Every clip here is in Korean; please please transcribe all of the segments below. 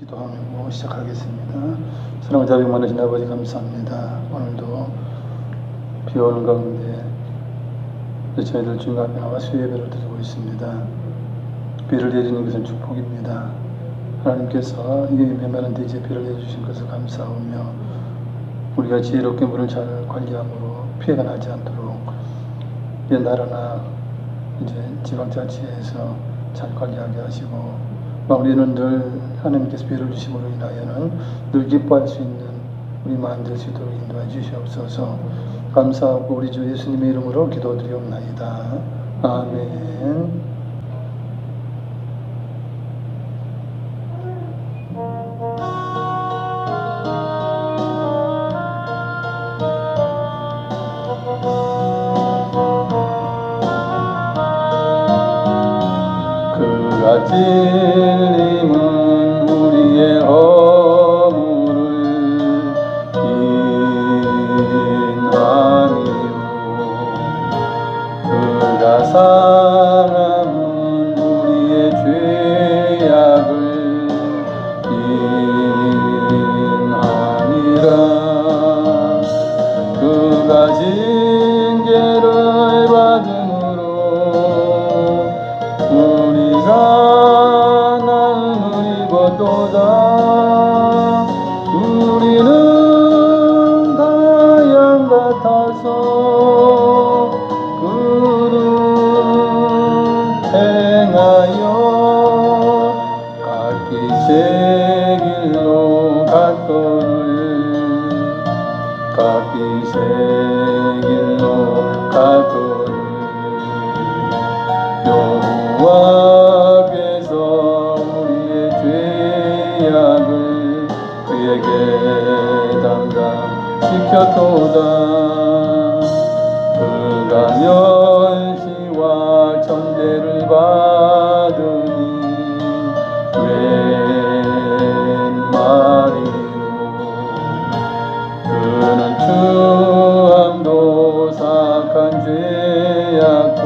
기도하고 시작하겠습니다. 사랑을 자비 많으신 아버지 감사합니다. 오늘도 비 오는 가운데 저희들 주님 앞에 나와 수예배를 드리고 있습니다. 비를 내리는 것은 축복입니다. 하나님께서 이 메마른 대지에 비를 내려주신 것을 감사하며 우리가 지혜롭게 물을 잘 관리함으로 피해가 나지 않도록 나라나 이제 지방자치에서 잘 관리하게 하시고 우리는 늘 하나님께서 비를 주심으로 인하여는 늘 기뻐할 수 있는 우리만 될 수 있도록 인도해 주시옵소서. 감사하고 우리 주 예수님의 이름으로 기도드리옵나이다. 아멘. 그가 찔림은 우리의 허물을 인하니요 그가 상함은 우리의 죄악을 인하니라 그가 징계를 받음으로 우리가 나음을 입었도다. 우리는 다 양 같아서 그를 행하여 각기 제 길로 갔거늘 각기 제 길로 갔거늘 여호와께서 우리의 죄악을 그에게 담당시켰도다. 그가 멸시와 천대를 받으니 웬 말이요 그는 추함도 사악한 죄악도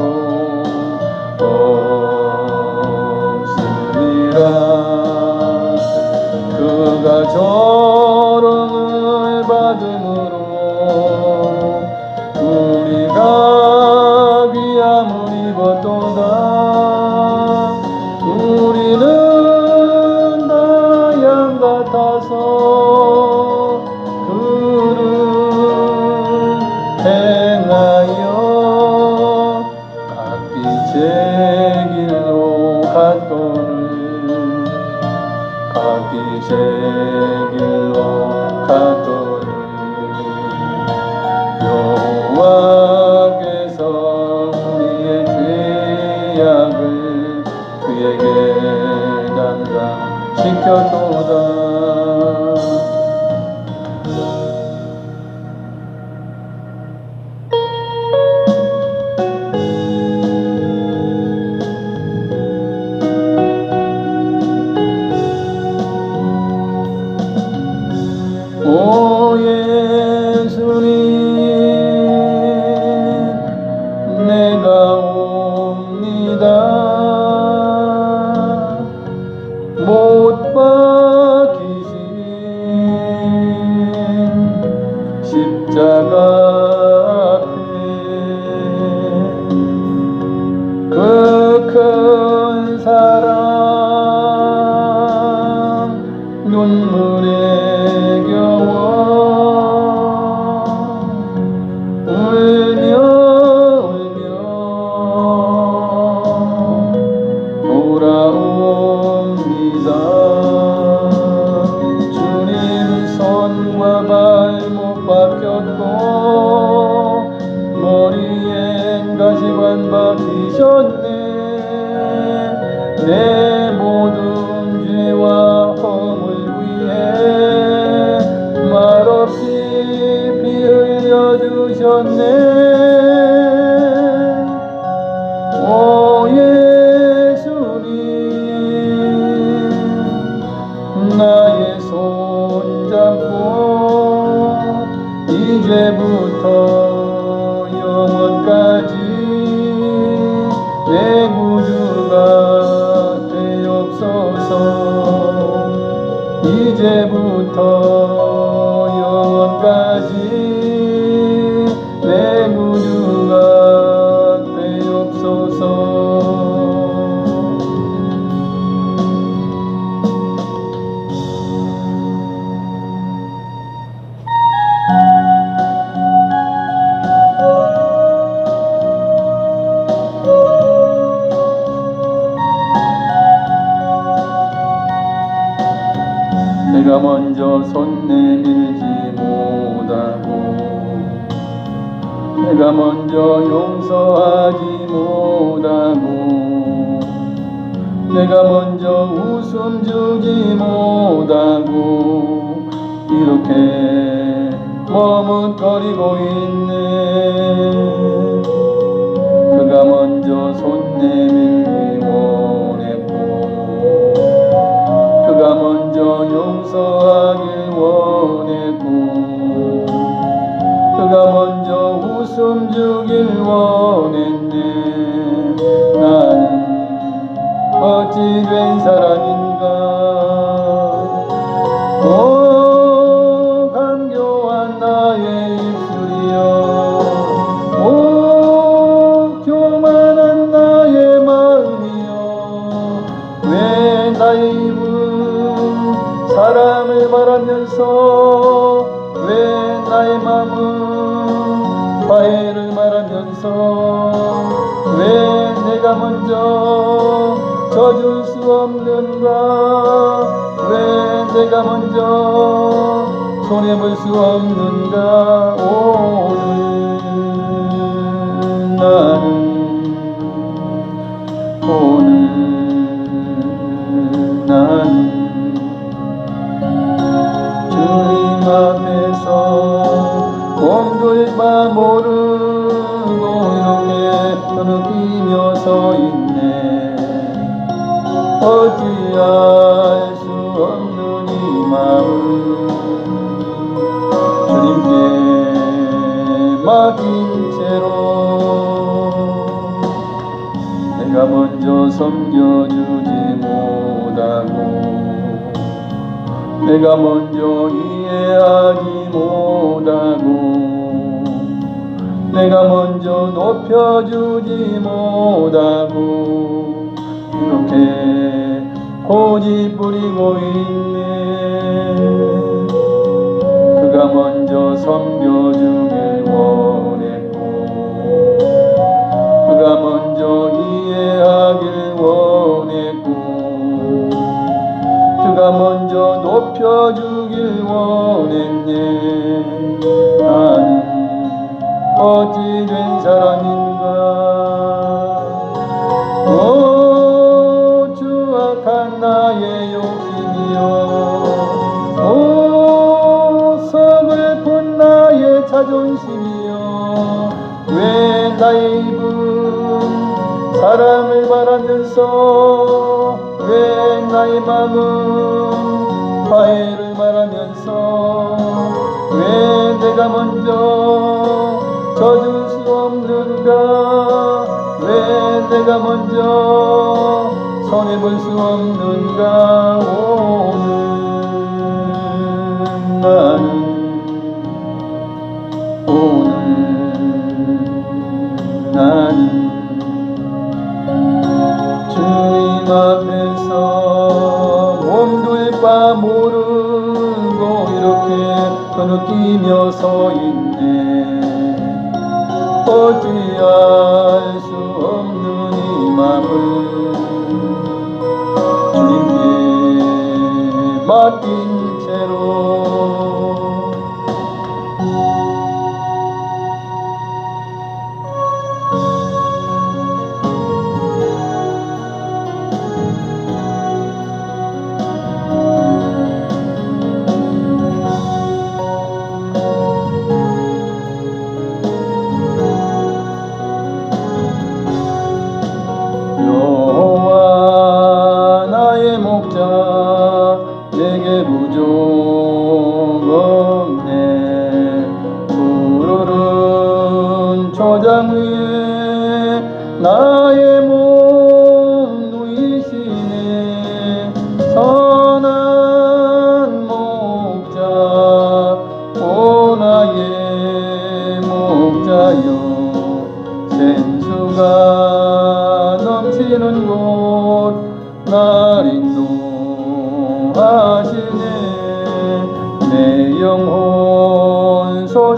없으리라. 그가 조롱을 받음으로 우리가 귀함을 입었도다. 우리는 다 양 같아서 그를 행하여 각기 제 길로 갔거늘 각기 제 길로 갔거늘 여호와께서 우리의 죄악을 그에게 담당시켰도다. 오 예수님 내가 옵니다. 못 박히신 십자가 앞에 그 큰 사랑 눈물에 울며 돌아옵니다. 주님 손과 발목 박혔고 머리엔 가시관 박히셨네. 내 모든 죄와 허물 위해 말없이 피 흘려주셨네. 오 예수님 나의 손 잡고 이제부터 영원까지 내 구주가 되옵소서. 때까지 내 구주가 되옵소서. 내가 먼저 손 내밀지 못하고 내가 먼저 용서하지 못하고 내가 먼저 웃음 주지 못하고 이렇게 머뭇거리고 있네. 그가 먼저 손 내밀기 원했고 그가 먼저 용서하길 원했고 그가 먼저 웃음 주길 원했네. 나는 어찌 된 사람인가. 오 간교한 나의 입술이여, 오 교만한 나의 마음이여, 왜 나의 입은 사랑을 말하면서 왜 나의 마음은 화해를 말하면서 왜 내가 먼저 져줄 수 없는가. 왜 내가 먼저 손해볼 수 없는가. 오늘 나는 주님 앞에서 몸둘 바 모르고 이렇게 흐느끼며 서 있네. 어찌할 수 없는 이 마음 주님께 맡긴 채로 내가 먼저 섬겨주지 못하고 내가 먼저 이해하지 못하고 내가 먼저 높여주지 못하고 이렇게 고집 부리고 있네. 그가 먼저 섬겨주길 원했고 그가 먼저 이해하길 원했고 그가 먼저 높여주길 원했네. 나는 어찌 된 사람인가. 오 추악한 나의 욕심이여, 오 서글픈 나의 자존심이여, 왜 나의 입은 사랑을 말하면서 왜 나의 마음은 화해를 말하면서 왜 내가 먼저 져줄 수 없는가. 왜 내가 먼저 손해볼 수 없는가. 오늘 나는 주님 앞에서 몸둘 바 모르고 이렇게 흐느끼며 서 있네. 어찌할 수 없는 이 맘을 주님께 맡긴 채로 내게 부족 없네. 푸르른 초장 위에 나의 몸 누이시네. 선한 목자 오 나의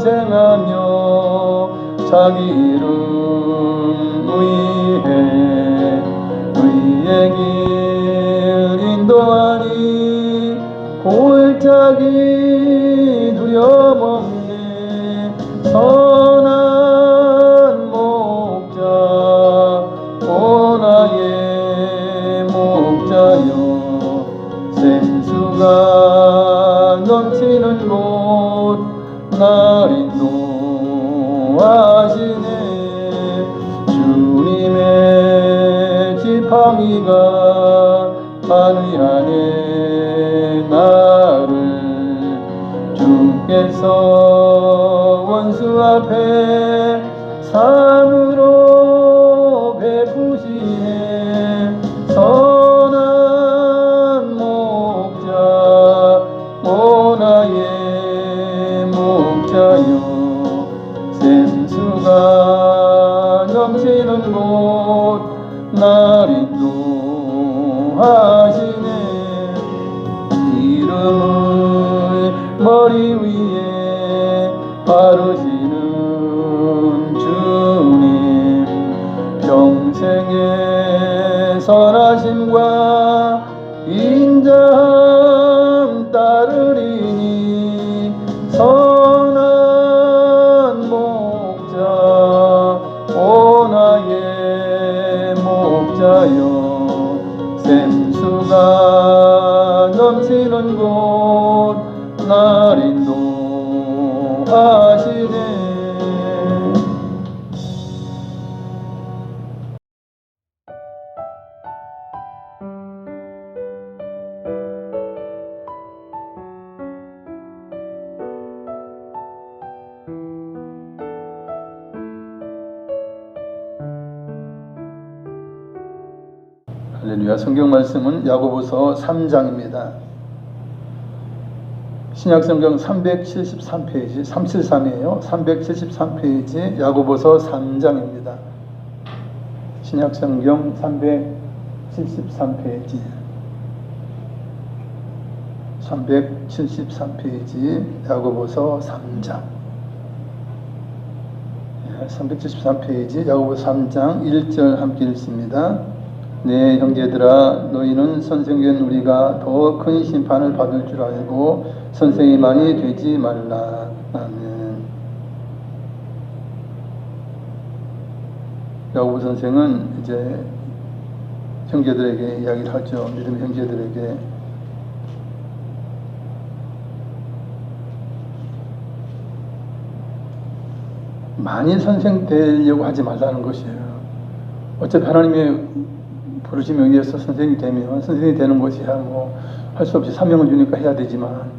고생하며 자기 이름 위해 의의 길 인도하니 골짜기 두려움없네. 선한 목자 오 나의 목자여 생수가 넘치는 곳 날 인도하시네. 주님의 지팡이가 바위 안에 나를 주께서 원수 앞에 상으로 베푸시네. 선한 목자 오 나의 목자여 생수가 넘치는 곳 날 인도하시네. 이름을 머리 위에 바르시는 주님 평생의 선하심과 인자함 따르리니. 선한 목자 오 나의 목자여 생수가 넘치는 곳 날 인도하시네. 할렐루야. 성경 말씀은 야고보서 3장입니다. 신약성경 373페이지 373이에요. 373페이지 야고보서 3장입니다. 신약성경 373페이지 373페이지 야고보서 3장 373페이지 야고보서 3장 1절 함께 읽습니다. 네 형제들아 너희는 선생된 우리가 더 큰 심판을 받을 줄 알고 선생이 많이 되지 말라. 아멘. 야고보 선생은 이제 형제들에게 이야기를 하죠. 믿음의 형제들에게 많이 선생 되려고 하지 말라는 것이에요. 어차피 하나님의 부르심에 의해서 선생이 되면 선생이 되는 것이야 뭐 할 수 없이 사명을 주니까 해야 되지만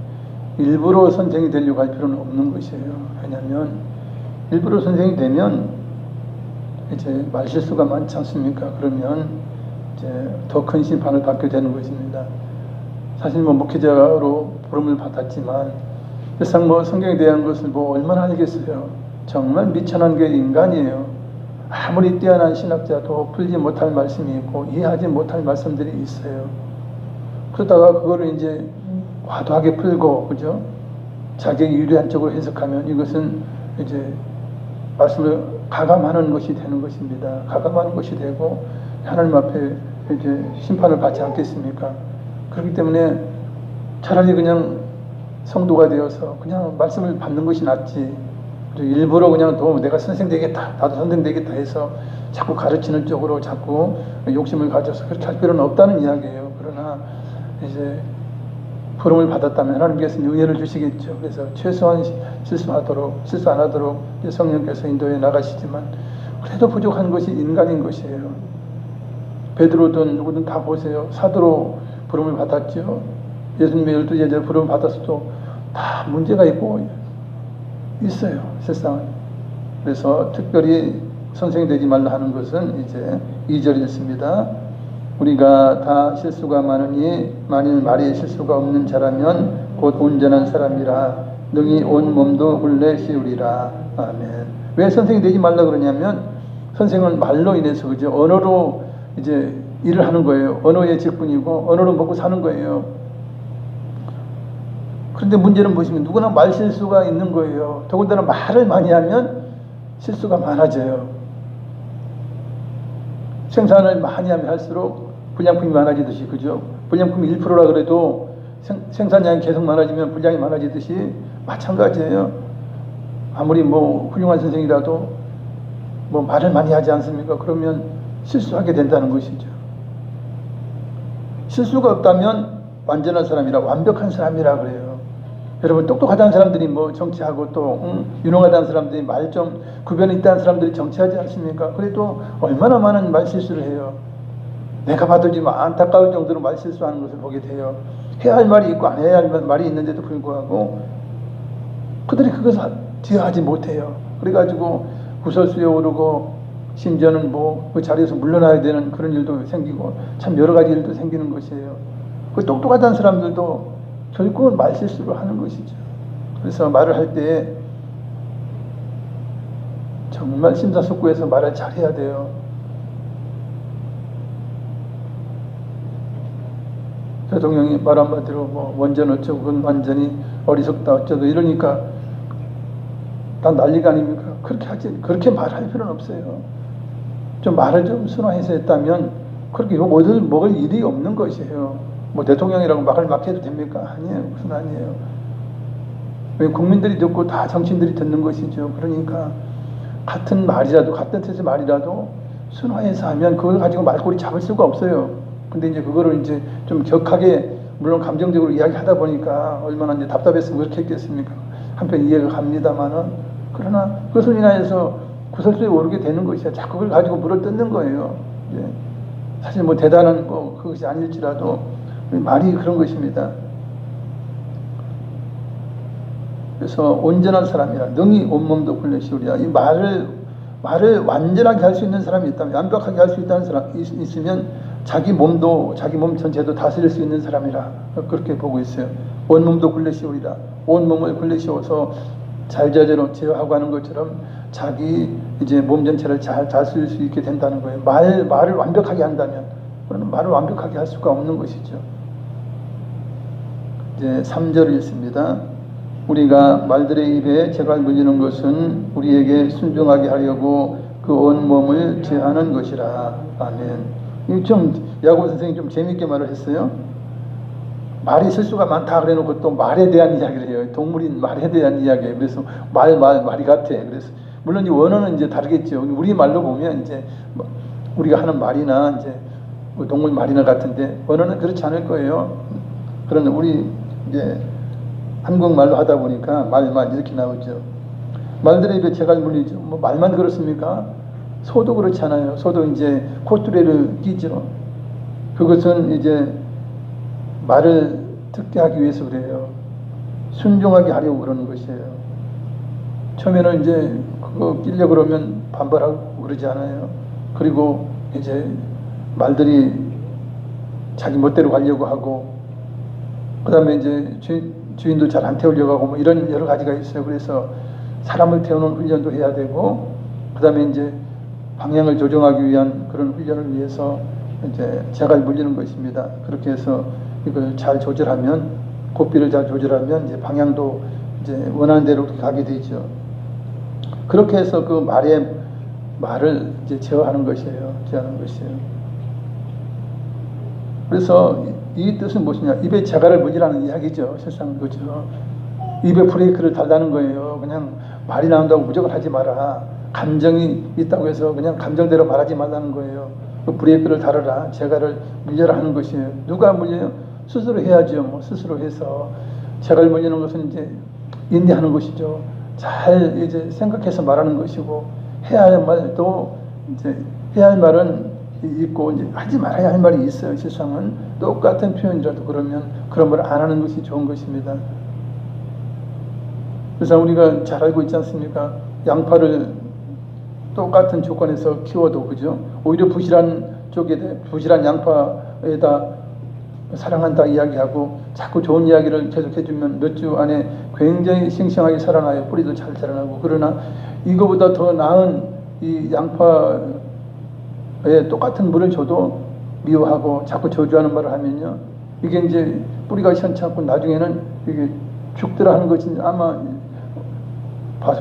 일부러 선생이 되려고 할 필요는 없는 것이에요. 왜냐하면 일부러 선생이 되면 이제 말실수가 많지 않습니까? 그러면 이제 더 큰 심판을 받게 되는 것입니다. 사실 뭐 목회자로 부름을 받았지만 세상 뭐 성경에 대한 것을 뭐 얼마나 알겠어요. 정말 미천한 게 인간이에요. 아무리 뛰어난 신학자도 풀지 못할 말씀이 있고 이해하지 못할 말씀들이 있어요. 그러다가 그거를 이제 과도하게 풀고 그죠? 자기에게 유리한 쪽으로 해석하면 이것은 이제 말씀을 가감하는 것이 되는 것입니다. 가감하는 것이 되고 하나님 앞에 이제 심판을 받지 않겠습니까? 그렇기 때문에 차라리 그냥 성도가 되어서 그냥 말씀을 받는 것이 낫지. 일부러 그냥 또 내가 선생 되겠다, 나도 선생 되겠다 해서 자꾸 가르치는 쪽으로 자꾸 욕심을 가져서 그렇게 할 필요는 없다는 이야기예요. 그러나 이제 부름을 받았다면 하나님께서는 은혜를 주시겠죠. 그래서 최소한 실수 안 하도록 성령께서 인도해 나가시지만 그래도 부족한 것이 인간인 것이에요. 베드로든 누구든 다 보세요. 사도로 부름을 받았죠. 예수님의 12 제자 부름을 받았어도 다 문제가 있고 있어요. 세상은. 그래서 특별히 선생이 되지 말라 하는 것은 이제 2절에 있습니다. 우리가 다 실수가 많으니 만일 말에 실수가 없는 자라면 곧 온전한 사람이라 능히 온 몸도 굴레 씌우리라. 아멘. 왜 선생이 되지 말라 그러냐면 선생은 말로 인해서 그죠? 언어로 이제 일을 하는 거예요. 언어의 직분이고 언어로 먹고 사는 거예요. 그런데 문제는 무엇이면 누구나 말 실수가 있는 거예요. 더군다나 말을 많이 하면 실수가 많아져요. 생산을 많이 하면 할수록 불량품이 많아지듯이, 그죠? 불량품이 1%라 그래도 생산량이 계속 많아지면 분량이 많아지듯이 마찬가지예요. 아무리 뭐 훌륭한 선생이라도 뭐 말을 많이 하지 않습니까? 그러면 실수하게 된다는 것이죠. 실수가 없다면 완전한 사람이라, 완벽한 사람이라 그래요. 여러분, 똑똑하다는 사람들이 뭐 정치하고 또 유능하다는 사람들이 말 좀 구별이 있다는 사람들이 정치하지 않습니까? 그래도 얼마나 많은 말 실수를 해요. 내가 봐도 지금 안타까울 정도로 말 실수하는 것을 보게 돼요. 해야 할 말이 있고 안 해야 할 말이 있는데도 불구하고 그들이 그것을 제어하지 못해요. 그래가지고 구설수에 오르고 심지어는 뭐 그 자리에서 물러나야 되는 그런 일도 생기고 참 여러 가지 일도 생기는 것이에요. 그 똑똑하다는 사람들도 결국 말 실수를 하는 것이죠. 그래서 말을 할 때 정말 심사숙고해서 말을 잘해야 돼요. 대통령이 말 한마디로 뭐 원전 어쩌고 그건 완전히 어리석다 어쩌고 이러니까 다 난리가 아닙니까? 그렇게 말할 필요는 없어요. 좀 말을 좀 순화해서 했다면 그렇게 먹을 일이 없는 것이에요. 뭐 대통령이라고 말을 막 해도 됩니까? 아니에요. 무슨 아니에요. 왜 국민들이 듣고 다 정치인들이 듣는 것이죠. 그러니까 같은 말이라도, 같은 뜻의 말이라도 순화해서 하면 그걸 가지고 말꼬리 잡을 수가 없어요. 근데 이제 그거를 이제 좀 격하게, 물론 감정적으로 이야기하다 보니까 얼마나 이제 답답했으면 그렇게 했겠습니까? 한편 이해가 갑니다만은, 그러나 그것을 인하여서 구설수에 오르게 되는 것이야. 자꾸 그걸 가지고 물을 뜯는 거예요. 예. 사실 뭐 대단한 뭐 그것이 아닐지라도 말이 그런 것입니다. 그래서 온전한 사람이라 능히 온몸도 굴려시우리라. 이 말을 완전하게 할 수 있는 사람이 있다면, 완벽하게 할 수 있다는 사람이 있으면 자기 몸 전체도 다스릴 수 있는 사람이라 그렇게 보고 있어요. 온몸도 굴려시우리라. 온몸을 굴려시워서 자유자재로 제어하고 하는 것처럼 자기 이제 몸 전체를 잘 다스릴 수 있게 된다는 거예요. 말을 완벽하게 한다면, 그러면 말을 완벽하게 할 수가 없는 것이죠. 이제 3절을 읽습니다. 우리가 말들의 입에 재갈 물리는 것은 우리에게 순종하게 하려고 그 온 몸을 제하는 것이라. 아멘. 야고보 선생님이 좀 재미있게 말을 했어요. 말이 실수가 많다 그래 놓고 또 말에 대한 이야기를 해요. 동물인 말에 대한 이야기예요. 그래서 말이 같아. 그래서 물론 이 원어는 이제 다르겠죠. 우리 말로 보면 이제 우리가 하는 말이나 이제 동물 말이나 같은데 원어는 그렇지 않을 거예요. 그러나 우리 이제 한국말로 하다 보니까 말만 이렇게 나오죠. 말들의 입에 재갈 물리죠. 뭐 말만 그렇습니까? 소도 그렇지 않아요. 소도 이제 콧뚜레를 끼죠. 그것은 이제 말을 듣게 하기 위해서 그래요. 순종하게 하려고 그러는 것이에요. 처음에는 이제 그거 끼려 그러면 반발하고 그러지 않아요. 그리고 이제 말들이 자기 멋대로 가려고 하고, 그 다음에 이제 주인도 잘 안 태우려고 하고 뭐 이런 여러 가지가 있어요. 그래서 사람을 태우는 훈련도 해야 되고, 그 다음에 이제 방향을 조정하기 위한 그런 훈련을 위해서 이제 재갈 물리는 것입니다. 그렇게 해서 이걸 잘 조절하면, 고삐를 잘 조절하면 이제 방향도 이제 원하는 대로 가게 되죠. 그렇게 해서 그 말을 이제 제어하는 것이에요. 그래서 이 뜻은 무엇이냐? 입에 재갈을 물리라는 이야기죠. 실상 그죠. 입에 브레이크를 달라는 거예요. 그냥 말이 나온다고 무조건 하지 마라. 감정이 있다고 해서 그냥 감정대로 말하지 말라는 거예요. 그 브레이크를 달아라. 재갈을 물려라 하는 것이에요. 누가 물려요? 스스로 해야죠. 뭐 스스로 해서 재갈 물리는 것은 이제 인내하는 것이죠. 잘 이제 생각해서 말하는 것이고, 해야 할 말도 이제 해야 할 말은 있고 이제 하지 말아야 할 말이 있어요. 세상은 똑같은 표현이라도 그러면 그런 걸 안 하는 것이 좋은 것입니다. 그래서 우리가 잘 알고 있지 않습니까? 양파를 똑같은 조건에서 키워도 그죠? 오히려 부실한 양파에다 사랑한다 이야기하고 자꾸 좋은 이야기를 계속 해주면 몇 주 안에 굉장히 싱싱하게 살아나요. 뿌리도 잘 자라나고. 그러나 이거보다 더 나은 이 양파에 똑같은 물을 줘도 미워하고 자꾸 저주하는 말을 하면요, 이게 이제 뿌리가 시원찮고 나중에는 이게 죽더라 하는 것이 아마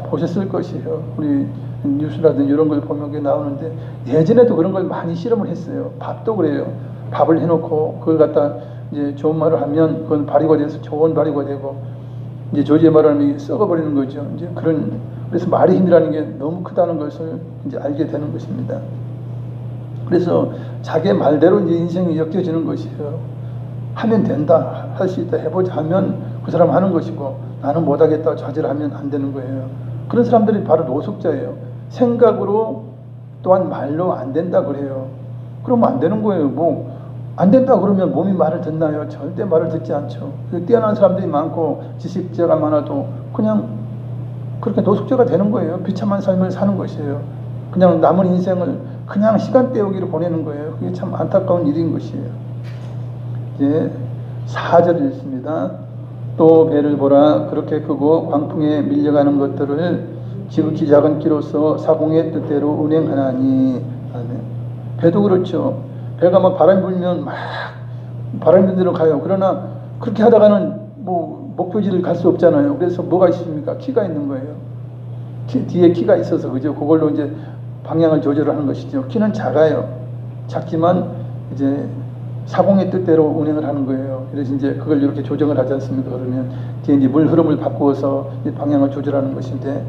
보셨을 것이에요. 우리 뉴스라든지 이런 걸 보면 그게 나오는데 예전에도 그런 걸 많이 실험을 했어요. 밥도 그래요. 밥을 해놓고 그걸 갖다 이제 좋은 말을 하면 그건 발효가 돼서 좋은 발효가 되고 이제 조지의 말을 하면 썩어버리는 거죠. 이제 그래서 말의 힘이라는 게 너무 크다는 것을 이제 알게 되는 것입니다. 그래서 자기의 말대로 이제 인생이 엮여지는 것이에요. 하면 된다, 할 수 있다, 해보자 하면 그 사람 하는 것이고 나는 못하겠다 좌절하면 안 되는 거예요. 그런 사람들이 바로 노숙자예요. 생각으로 또한 말로 안 된다 그래요. 그러면 안 되는 거예요. 뭐 안 된다 그러면 몸이 말을 듣나요? 절대 말을 듣지 않죠. 뛰어난 사람들이 많고 지식자가 많아도 그냥 그렇게 노숙자가 되는 거예요. 비참한 삶을 사는 것이에요. 그냥 남은 인생을 그냥 시간 때우기로 보내는 거예요. 그게 참 안타까운 일인 것이에요. 이제 4절 읽습니다. 또 배를 보라. 그렇게 크고 광풍에 밀려가는 것들을 지극히 작은 키로서 사공의 뜻대로 운행하나니. 아멘. 배도 그렇죠. 배가 막 바람이 불면 막 바람이 부는 대로 가요. 그러나 그렇게 하다가는 뭐 목표지를 갈 수 없잖아요. 그래서 뭐가 있습니까? 키가 있는 거예요. 뒤에 키가 있어서 그죠. 그걸로 이제 방향을 조절하는 것이죠. 키는 작아요. 작지만 이제 사공의 뜻대로 운행을 하는 거예요. 그래서 이제 그걸 이렇게 조정을 하지 않습니까? 그러면 뒤에 이제 물 흐름을 바꾸어서 방향을 조절하는 것인데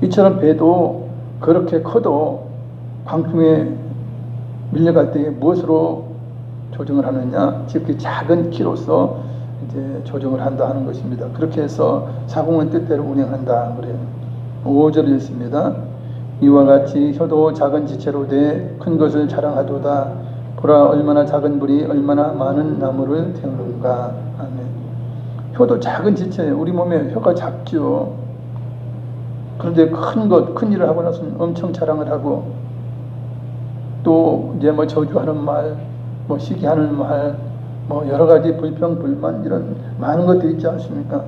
이처럼 배도 그렇게 커도 광풍에 밀려갈 때 무엇으로 조정을 하느냐? 지극히 작은 키로서 이제 조정을 한다 하는 것입니다. 그렇게 해서 사공의 뜻대로 운행한다 그래요. 5절 읽습니다. 이와 같이 혀도 작은 지체로 돼 큰 것을 자랑하도다. 보라 얼마나 작은 불이 얼마나 많은 나무를 태우는가. 아멘. 혀도 작은 지체예요. 우리 몸에 혀가 작죠. 그런데 큰 일을 하고 나서는 엄청 자랑을 하고 또 이제 뭐 저주하는 말, 뭐 시기하는 말, 뭐 여러 가지 불평, 불만 이런 많은 것들이 있지 않습니까?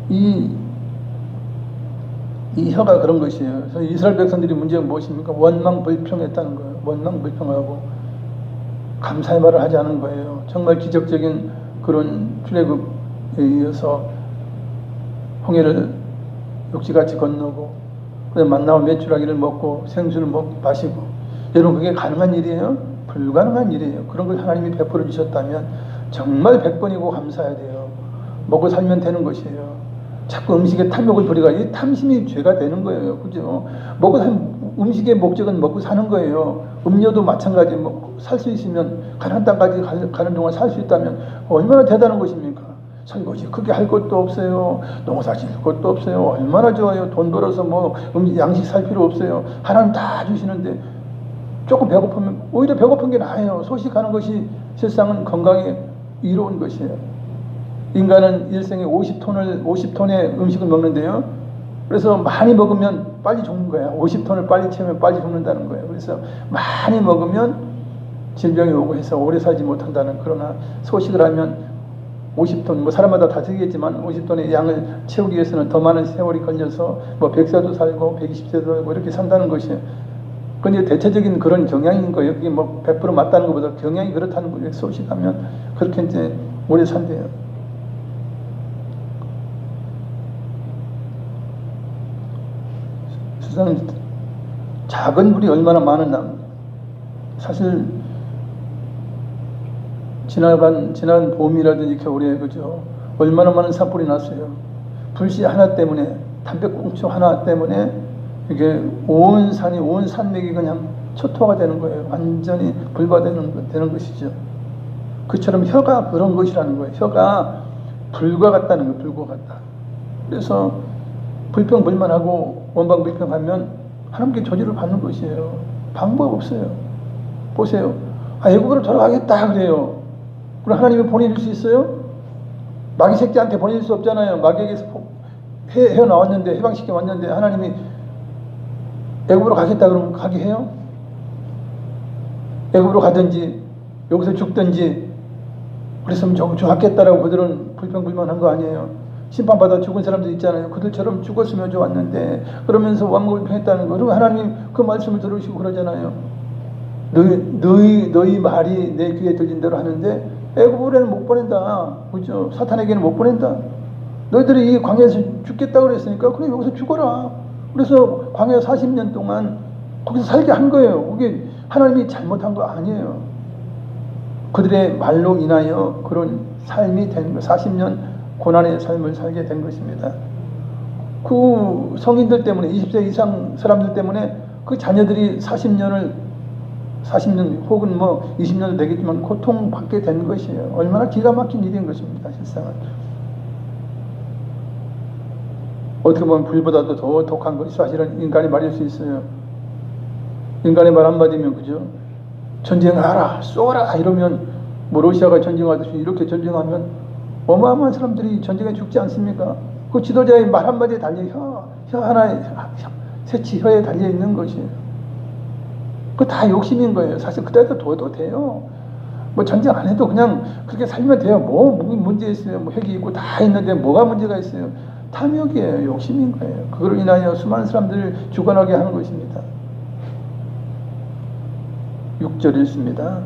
이 혀가 그런 것이에요. 그래서 이스라엘 백성들이 문제가 무엇입니까? 원망불평했다는 거예요. 원망불평하고 감사의 말을 하지 않은 거예요. 정말 기적적인 그런 출애굽에 이어서 홍해를 육지같이 건너고 만나와 메추라기를 먹고 생수를 마시고 여러분 그게 가능한 일이에요? 불가능한 일이에요. 그런 걸 하나님이 베풀어 주셨다면 정말 100번이고 감사해야 돼요. 먹고 살면 되는 것이에요. 자꾸 음식에 탐욕을 부리가 이 탐심이 죄가 되는 거예요. 그죠? 음식의 목적은 먹고 사는 거예요. 음료도 마찬가지 살 수 있으면 가난 땅까지 가는 동안 살 수 있다면 얼마나 대단한 것입니까? 설거지 크게 할 것도 없어요. 농사 지을 것도 없어요. 얼마나 좋아요. 돈 벌어서 양식 살 필요 없어요. 하나님 다 주시는데 조금 배고프면 오히려 배고픈 게 나아요. 소식하는 것이 세상은 건강에 이로운 것이에요. 인간은 일생에 50톤의 음식을 먹는데요. 그래서 많이 먹으면 빨리 죽는 거야. 50톤을 빨리 채우면 빨리 죽는다는 거예요. 그래서 많이 먹으면 질병이 오고 해서 오래 살지 못한다는. 그러나 소식을 하면 50톤, 사람마다 다 틀리겠지만 50톤의 양을 채우기 위해서는 더 많은 세월이 걸려서 100세도 살고 120세도 살고 이렇게 산다는 것이에요. 그런데 대체적인 그런 경향인 거예요. 그게 100% 맞다는 것보다 경향이 그렇다는 거예요. 소식하면 그렇게 이제 오래 산대요. 세상에 작은 불이 얼마나 많은 나무. 사실 지난 봄이라든지 겨울에 그죠? 얼마나 많은 산불이 났어요. 불씨 하나 때문에, 담배꽁초 하나 때문에 이게 온 산맥이 그냥 초토화가 되는 거예요. 완전히 불바되는 것이죠. 그처럼 혀가 그런 것이라는 거예요. 혀가 불과 같다는 거예요. 불과 같다. 그래서 불평불만하고 원방불평하면 하나님께 저주를 받는 것이에요. 방법 없어요. 보세요. 애국으로 돌아가겠다 그래요. 그럼 하나님이 보내줄 수 있어요? 마귀 새끼한테 보내줄 수 없잖아요. 마귀에게서 헤어나왔는데, 해방시켜 왔는데 하나님이 애국으로 가겠다 그러면 가게 해요? 애국으로 가든지 여기서 죽든지 그랬으면 좋았겠다라고 그들은 불평불만한 거 아니에요. 심판받아 죽은 사람들 있잖아요. 그들처럼 죽었으면 좋았는데 그러면서 원망불평했다는 거. 그리고 하나님이 그 말씀을 들으시고 그러잖아요. 너희 말이 내 귀에 들린 대로 하는데 애굽으로는 못 보낸다. 그죠? 사탄에게는 못 보낸다. 너희들이 이 광야에서 죽겠다 그랬으니까 그래 여기서 죽어라. 그래서 광야 40년 동안 거기서 살게 한 거예요. 그게 하나님이 잘못한 거 아니에요. 그들의 말로 인하여 그런 삶이 된 거, 40년 고난의 삶을 살게 된 것입니다. 그 성인들 때문에, 20세 이상 사람들 때문에 그 자녀들이 40년 혹은 뭐 20년도 되겠지만 고통받게 된 것이에요. 얼마나 기가 막힌 일인 것입니다. 실상은. 어떻게 보면 불보다도 더 독한 것이 사실은 인간의 말일 수 있어요. 인간의 말 한마디면, 그죠? 전쟁하라, 쏘아라 이러면, 뭐 러시아가 전쟁하듯이 이렇게 전쟁하면 어마어마한 사람들이 전쟁에 죽지 않습니까? 그 지도자의 말 한마디에 달려, 혀 하나에, 새치 혀에 달려 있는 것이에요. 그거 다 욕심인 거예요. 사실 그때도 둬도 돼요. 뭐 전쟁 안 해도 그냥 그렇게 살면 돼요. 뭐 문제 있어요. 뭐 핵이 있고 다 있는데 뭐가 문제가 있어요. 탐욕이에요. 욕심인 거예요. 그걸로 인하여 수많은 사람들을 죽어나게 하는 것입니다. 6절 읽습니다.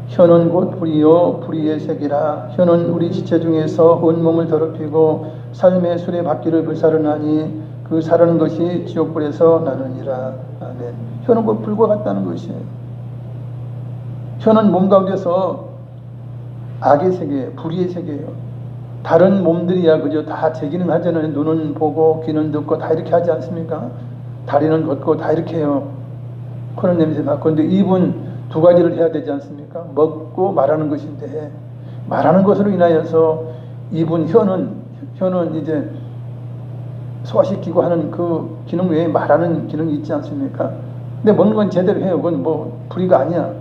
혀는 곧 불이요 불의의 색이라. 혀는 우리 지체 중에서 온몸을 더럽히고 삶의 수레 바퀴를 불사르나니 그 사르는 것이 지옥불에서 나느니라. 아멘. 혀는 곧 불과 같다는 것이에요. 혀는 몸 가운데서 악의 세계, 불의의 세계예요. 다른 몸들이야 그저 다 제기는 하잖아요. 눈은 보고 귀는 듣고 다 이렇게 하지 않습니까? 다리는 걷고 다 이렇게 해요. 코는 냄새 맡고. 그런데 입은 두 가지를 해야 되지 않습니까? 먹고 말하는 것인데, 말하는 것으로 인하여서 입은 혀는 이제 소화시키고 하는 그 기능 외에 말하는 기능이 있지 않습니까? 근데 먹는 건 제대로 해요. 그건 뭐 불의가 아니야.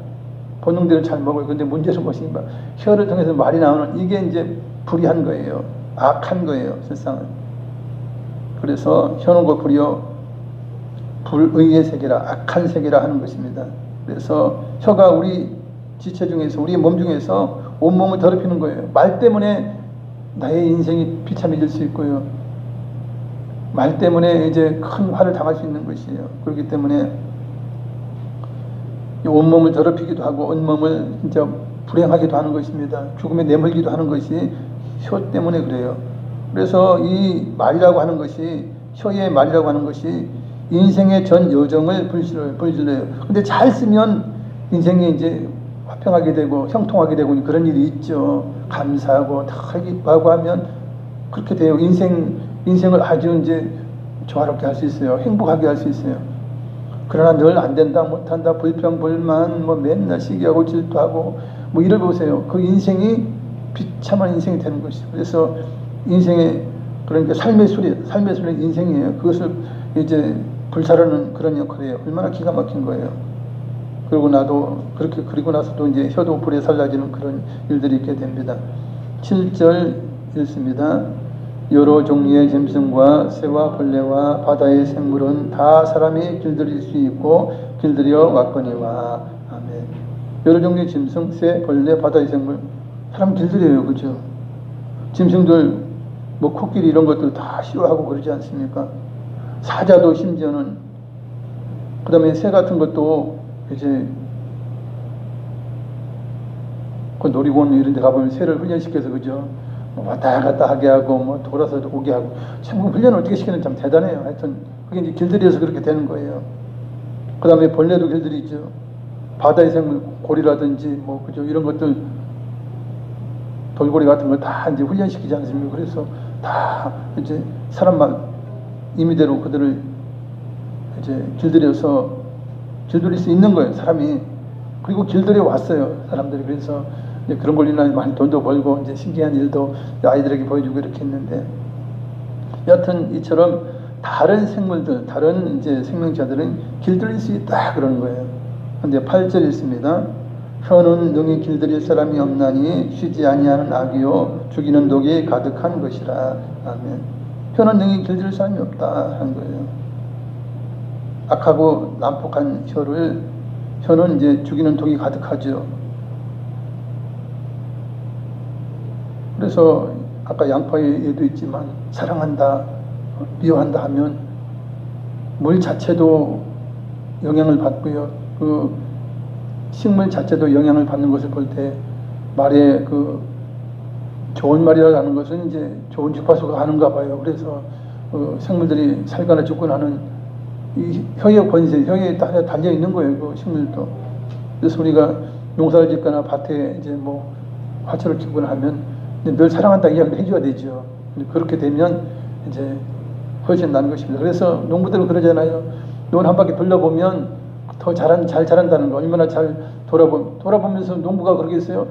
본능대로 잘 먹어요. 근데 문제는 무엇인가? 혀를 통해서 말이 나오는 이게 이제 불의한 거예요. 악한 거예요. 실상은. 그래서 혀는 곧 불이요 불의의 세계라, 악한 세계라 하는 것입니다. 그래서 혀가 우리 지체 중에서, 우리 몸 중에서 온몸을 더럽히는 거예요. 말 때문에 나의 인생이 비참해질 수 있고요. 말 때문에 이제 큰 화를 당할 수 있는 것이에요. 그렇기 때문에 온몸을 더럽히기도 하고 온몸을 진짜 불행하기도 하는 것입니다. 죽음에 내몰기도 하는 것이 혀 때문에 그래요. 그래서 이 말이라고 하는 것이, 혀의 말이라고 하는 것이 인생의 전 여정을 불질러요. 근데 잘 쓰면 인생이 이제 화평하게 되고 형통하게 되고 그런 일이 있죠. 감사하고 다 기뻐하고 하면 그렇게 돼요. 인생을 아주 이제 조화롭게 할 수 있어요. 행복하게 할 수 있어요. 그러나 늘 안 된다, 못한다, 불평, 불만, 뭐 맨날 시기하고 질투하고 뭐 이를 보세요. 그 인생이 비참한 인생이 되는 것이죠. 그래서 인생의, 그러니까 삶의 수레는 인생이에요. 그것을 이제 불사르는 그런 역할이에요. 얼마나 기가 막힌 거예요. 그리고 나서도 이제 혀도 불에 살라지는 그런 일들이 있게 됩니다. 7절 읽습니다. 여러 종류의 짐승과 새와 벌레와 바다의 생물은 다 사람이 길들일 수 있고 길들여 왔거니와. 아멘. 여러 종류의 짐승, 새, 벌레, 바다의 생물, 사람 길들여요. 그죠? 짐승들 뭐 코끼리 이런 것들 다 싫어하고 그러지 않습니까? 사자도 심지어는, 그 다음에 새 같은 것도 이제 그 놀이공원 이런 데 가보면 새를 훈련시켜서, 그죠? 왔다 갔다 하게 하고 뭐 돌아서 오게 하고, 참 훈련을 어떻게 시키는 참 대단해요. 하여튼 그게 이제 길들여서 그렇게 되는 거예요. 그 다음에 벌레도 길들이죠. 바다의 생물, 고리라든지 뭐 그죠, 이런 것들, 돌고래 같은 걸 다 이제 훈련시키지 않습니까? 그래서 다 이제 사람만 임의대로 그들을 이제 길들여서 길들일 수 있는 거예요. 사람이. 그리고 길들여 왔어요. 사람들이. 그래서 그런 걸로 인해 많이 돈도 벌고 이제 신기한 일도 아이들에게 보여주고 이렇게 했는데, 여하튼 이처럼 다른 생물들, 다른 이제 생명체들은 길들일 수 있다 그러는 거예요. 근데 8절 있습니다. 혀는 능히 길들일 사람이 없나니 쉬지 아니하는 악이요 죽이는 독이 가득한 것이라. 아멘. 혀는 능히 길들일 사람이 없다 하는 거예요. 악하고 난폭한 혀는 이제 죽이는 독이 가득하죠. 그래서 아까 양파의 예도 있지만 사랑한다, 미워한다 하면 물 자체도 영향을 받고요. 그 식물 자체도 영향을 받는 것을 볼 때 말에 그 좋은 말이라는 것은 이제 좋은 주파수가 가는가 봐요. 그래서 생물들이 살거나 죽거나 하는 이 혀의 권세, 혀에 달려 있는 거예요. 그 식물도. 그래서 우리가 농사를 짓거나 밭에 이제 뭐 화초를 키우거나 하면 늘 사랑한다 이야기를 해줘야 되죠. 그렇게 되면 이제 훨씬 나은 것입니다. 그래서 농부들은 그러잖아요. 논 한 바퀴 돌려보면 더 잘 자란다는 거. 얼마나 잘 돌아보면서 농부가 그러겠어요.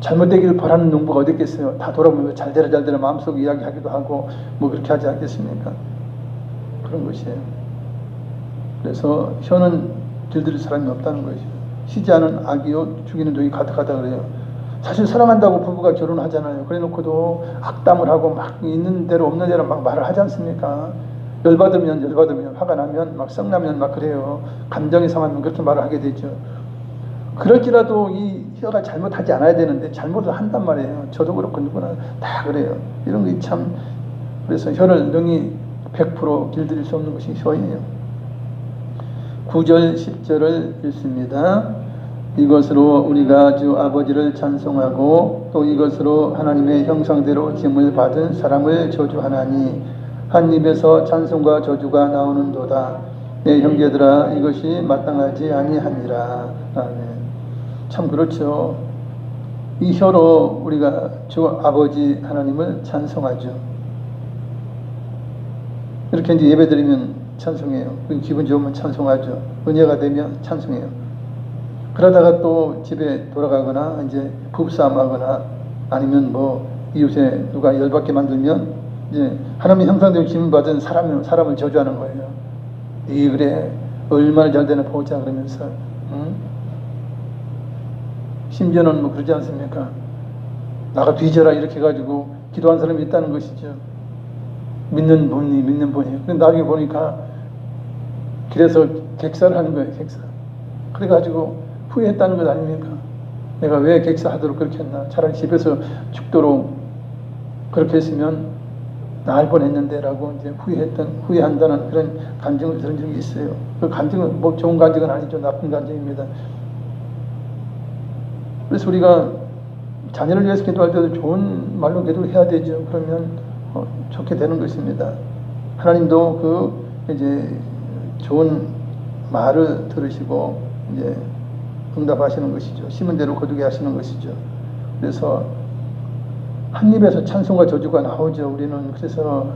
잘못되기를 바라는 농부가 어디 있겠어요. 다 돌아보면 잘 되라 마음속에 이야기하기도 하고 뭐 그렇게 하지 않겠습니까? 그런 것이에요. 그래서 혀는 길들일 사람이 없다는 것이죠. 쉬지 않은 악이요 죽이는 독이 가득하다 그래요. 사실 사랑한다고 부부가 결혼하잖아요. 그래 놓고도 악담을 하고 막 있는 대로 없는 대로 막 말을 하지 않습니까? 열받으면 화가 나면 막 썩나면 막 그래요. 감정이 상하면 그렇게 말을 하게 되죠. 그럴지라도 이 혀가 잘못하지 않아야 되는데 잘못을 한단 말이에요. 저도 그렇고 누구나 다 그래요. 이런 게 참, 그래서 혀를 능히 100% 길들일 수 없는 것이 혀예요. 9절 10절을 읽습니다. 이것으로 우리가 주 아버지를 찬송하고 또 이것으로 하나님의 형상대로 짐을 받은 사람을 저주하나니 한 입에서 찬송과 저주가 나오는도다. 내 형제들아 이것이 마땅하지 아니하니라. 아멘. 참 그렇죠. 이 혀로 우리가 주 아버지 하나님을 찬송하죠. 이렇게 이제 예배드리면 찬송해요. 기분 좋으면 찬송하죠. 은혜가 되면 찬송해요. 그러다가 또 집에 돌아가거나 이제 부부싸움하거나 아니면 뭐 이웃에 누가 열받게 만들면 이제 하나님의 형상대로 짐을 받은 사람을 저주하는 거예요. 이 그래 얼마나 잘 되나 보자 그러면서 심지어는 뭐 그러지 않습니까? 나가 뒤져라 이렇게 해가지고 기도한 사람이 있다는 것이죠. 믿는 분이. 근데 나중에 보니까 길에서 객사를 하는 거예요. 객사. 그래가지고 후회했다는 것 아닙니까? 내가 왜 객사하도록 그렇게 했나? 차라리 집에서 죽도록 그렇게 했으면 나을 뻔했는데 라고 이제 후회한다는 그런 감정을 들은 적이 있어요. 그 감정은 뭐 좋은 감정은 아니죠. 나쁜 감정입니다. 그래서 우리가 자녀를 위해서 기도할 때도 좋은 말로 기도를 해야 되죠. 그러면 좋게 되는 것입니다. 하나님도 그 이제 좋은 말을 들으시고 이제 응답하시는 것이죠. 심은 대로 거두게 하시는 것이죠. 그래서 한 입에서 찬송과 저주가 나오죠. 우리는 그래서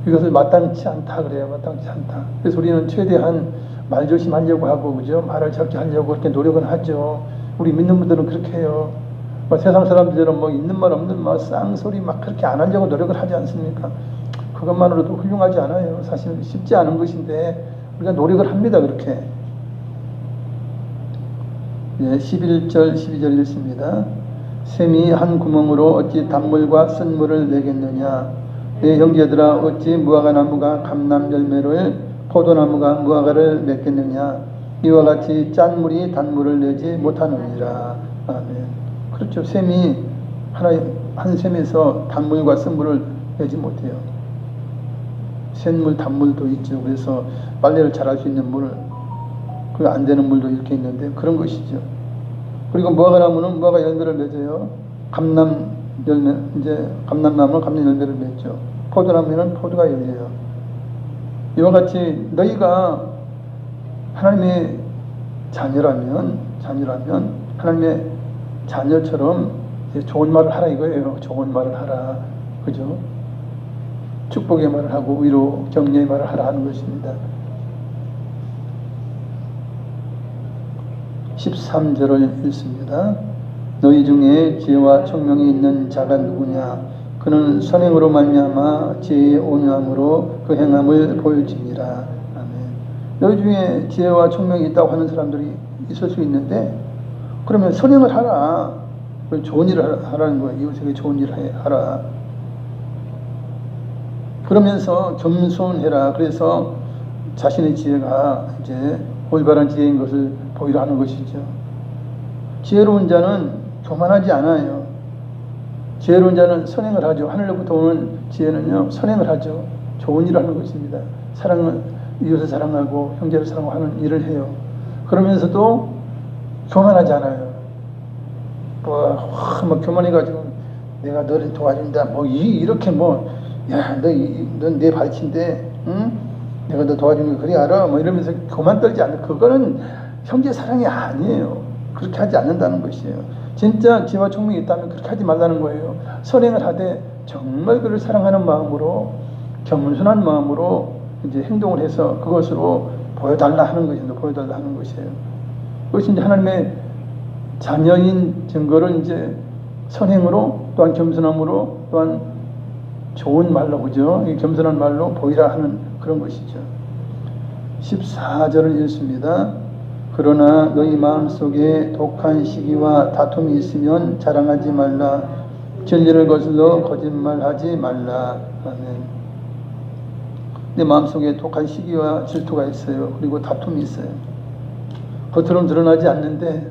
이것을 마땅치 않다 그래요. 마땅치 않다. 그래서 우리는 최대한 말 조심하려고 하고 그죠. 말을 적게 하려고 그렇게 노력은 하죠. 우리 믿는 분들은 그렇게 해요. 세상 사람들은 뭐 있는 말 없는 말 쌍소리 막 그렇게 안 하려고 노력을 하지 않습니까? 그것만으로도 훌륭하지 않아요. 사실 쉽지 않은 것인데 우리가 노력을 합니다. 그렇게. 11절 12절 읽습니다. 샘이 한 구멍으로 어찌 단물과 쓴물을 내겠느냐. 내 형제들아 어찌 무화과나무가 감람 열매를 포도나무가 무화과를 맺겠느냐. 이와 같이 짠 물이 단물을 내지 못하느니라. 아멘. 그렇죠. 샘이 한 샘에서 단물과 쓴물을 내지 못해요. 샘물, 단물도 있죠. 그래서 빨래를 잘할 수 있는 물, 그 안 되는 물도 이렇게 있는데 그런 것이죠. 그리고 무화과나무는 무화과 열매를 맺어요. 감람 열매, 이제 감람나무는 감람 열매를 맺죠. 포도나무는 포도가 열려요. 이와 같이 너희가 하나님의 자녀라면 하나님의 자녀처럼 좋은 말을 하라 이거예요. 좋은 말을 하라. 그죠? 축복의 말을 하고 위로 격려의 말을 하라 하는 것입니다. 13절을 읽습니다. 너희 중에 지혜와 총명이 있는 자가 누구냐? 그는 선행으로 말미암아 지혜의 온유함으로 그 행함을 보일지니라. 아멘. 너희 중에 지혜와 총명이 있다고 하는 사람들이 있을 수 있는데 그러면 선행을 하라. 좋은 일을 하라는 거예요. 이웃에게 좋은 일을 하라. 그러면서 겸손해라. 그래서 자신의 지혜가 이제 올바른 지혜인 것을 보이라 하는 것이죠. 지혜로운 자는 교만하지 않아요. 지혜로운 자는 선행을 하죠. 하늘로부터 오는 지혜는요, 선행을 하죠. 좋은 일을 하는 것입니다. 이웃을 사랑하고 형제를 사랑하고 하는 일을 해요. 그러면서도 교만하지 않아요. 뭐 교만해가지고 내가 너를 도와준다. 뭐 이렇게 뭐 야, 넌 내 발치인데, 응? 내가 너 도와주는 거 그리 알아? 뭐 이러면서 교만 떨지 않는 그거는 형제 사랑이 아니에요. 그렇게 하지 않는다는 것이에요. 진짜 지혜와 총명이 있다면 그렇게 하지 말라는 거예요. 선행을 하되 정말 그를 사랑하는 마음으로 겸손한 마음으로 이제 행동을 해서 그것으로 보여달라 하는 것입니다. 보여달라 하는 것이에요. 그것이 이제 하나님의 자녀인 증거를 이제 선행으로 또한 겸손함으로 또한 좋은 말로 그죠? 이 겸손한 말로 보이라 하는 그런 것이죠. 14절을 읽습니다. 그러나 너희 마음속에 독한 시기와 다툼이 있으면 자랑하지 말라. 진리를 거슬러 거짓말하지 말라. 아멘. 내 마음속에 독한 시기와 질투가 있어요. 그리고 다툼이 있어요. 겉으로는 드러나지 않는데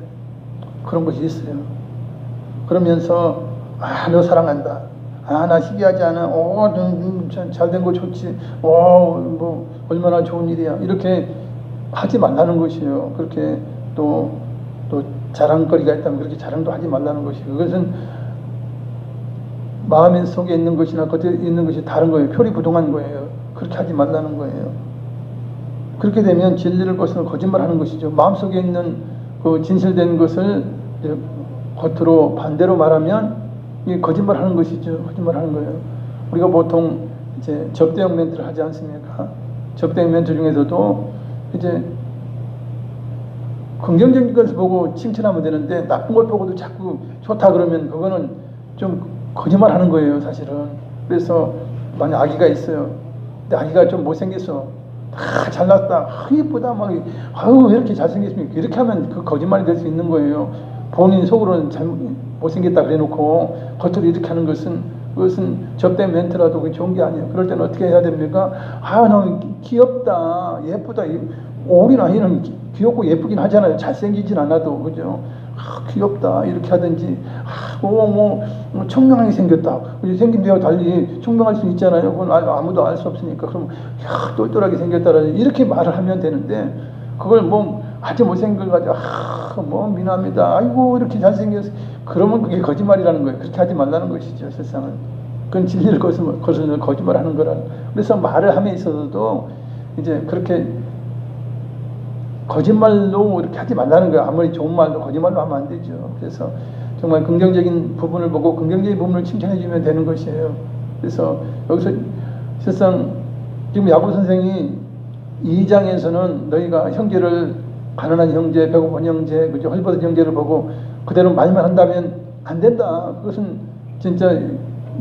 그런 것이 있어요. 그러면서 너 사랑한다. 나 시기하지 않아. 잘된 거 좋지. 뭐 얼마나 좋은 일이야. 이렇게 하지 말라는 것이에요. 그렇게 또 자랑거리가 있다면 그렇게 자랑도 하지 말라는 것이에요. 그것은 마음 속에 있는 것이나 겉에 있는 것이 다른 거예요. 표리부동한 거예요. 그렇게 하지 말라는 거예요. 그렇게 되면 진리를 거슬러 거짓말하는 것이죠. 마음속에 있는 그 진실된 것을 이제 겉으로 반대로 말하면 이게 거짓말하는 것이죠. 거짓말하는 거예요. 우리가 보통 이제 접대형 멘트를 하지 않습니까? 접대형 멘트 중에서도 이제 긍정적인 것을 보고 칭찬하면 되는데 나쁜 걸 보고도 자꾸 좋다 그러면 그거는 좀 거짓말하는 거예요, 사실은. 그래서 만약 아기가 있어요. 근데 아기가 좀 못생겼어. 잘났다. 예쁘다. 왜 이렇게 잘생겼습니까? 이렇게 하면 그 거짓말이 될 수 있는 거예요. 본인 속으로는 못생겼다 그래 놓고 겉으로 이렇게 하는 그것은 접대 멘트라도 그게 좋은 게 아니에요. 그럴 때는 어떻게 해야 됩니까? 너무 귀엽다. 예쁘다. 우리 아이는 귀엽고 예쁘긴 하잖아요. 잘생기진 않아도. 그죠? 귀엽다. 이렇게 하든지, 청명하게 생겼다. 생긴 데와 달리 청명할 수 있잖아요. 그건 아무도 알 수 없으니까. 그럼, 똘똘하게 생겼다라든지, 이렇게 말을 하면 되는데, 그걸 아주 못생긴 걸 가지고, 미남이다. 아이고, 이렇게 잘생겼어. 그러면 그게 거짓말이라는 거예요. 그렇게 하지 말라는 것이죠, 세상은. 그건 진리를 거슬러 거짓말 하는 거라. 그래서 말을 함에 있어서도, 이제 그렇게 거짓말로 이렇게 하지 말라는 거예요. 아무리 좋은 말도 거짓말로 하면 안 되죠. 그래서 정말 긍정적인 부분을 보고 긍정적인 부분을 칭찬해 주면 되는 것이에요. 그래서 여기서 실상 지금 야고보 선생이 2장에서는 너희가 형제를 가난한 형제, 배고픈 형제, 그죠? 헐벗은 형제를 보고 그대로 말만 한다면 안 된다. 그것은 진짜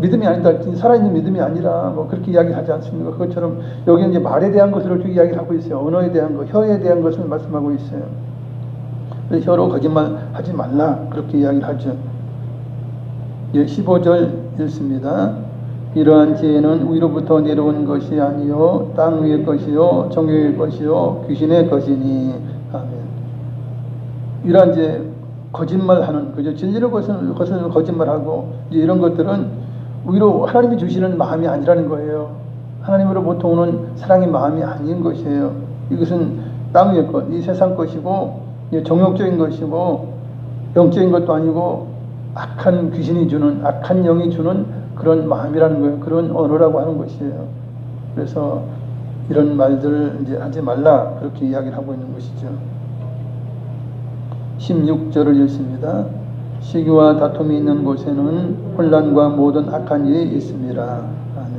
믿음이 아니다. 살아있는 믿음이 아니라 그렇게 이야기하지 않습니까? 그것처럼 여기 이제 말에 대한 것으로 이야기를 하고 있어요. 언어에 대한 것, 혀에 대한 것을 말씀하고 있어요. 그래서 혀로 거짓말 하지 말라. 그렇게 이야기를 하죠. 15절 읽습니다. 이러한 지혜는 위로부터 내려온 것이 아니요 땅 위의 것이요 정욕의 것이요 귀신의 것이니. 아멘. 이러한 이제 거짓말하는 그죠? 진리를 거슬러 거짓말하고 이제 이런 것들은 오히려 하나님이 주시는 마음이 아니라는 거예요. 하나님으로부터 오는 사랑의 마음이 아닌 것이에요. 이것은 땅 위의 것, 이 세상 것이고 정욕적인 것이고 영적인 것도 아니고 악한 귀신이 주는, 악한 영이 주는 그런 마음이라는 거예요. 그런 언어라고 하는 것이에요. 그래서 이런 말들을 이제 하지 말라 그렇게 이야기를 하고 있는 것이죠. 16절을 읽습니다. 시기와 다툼이 있는 곳에는 혼란과 모든 악한 일이 있습니다. 아멘.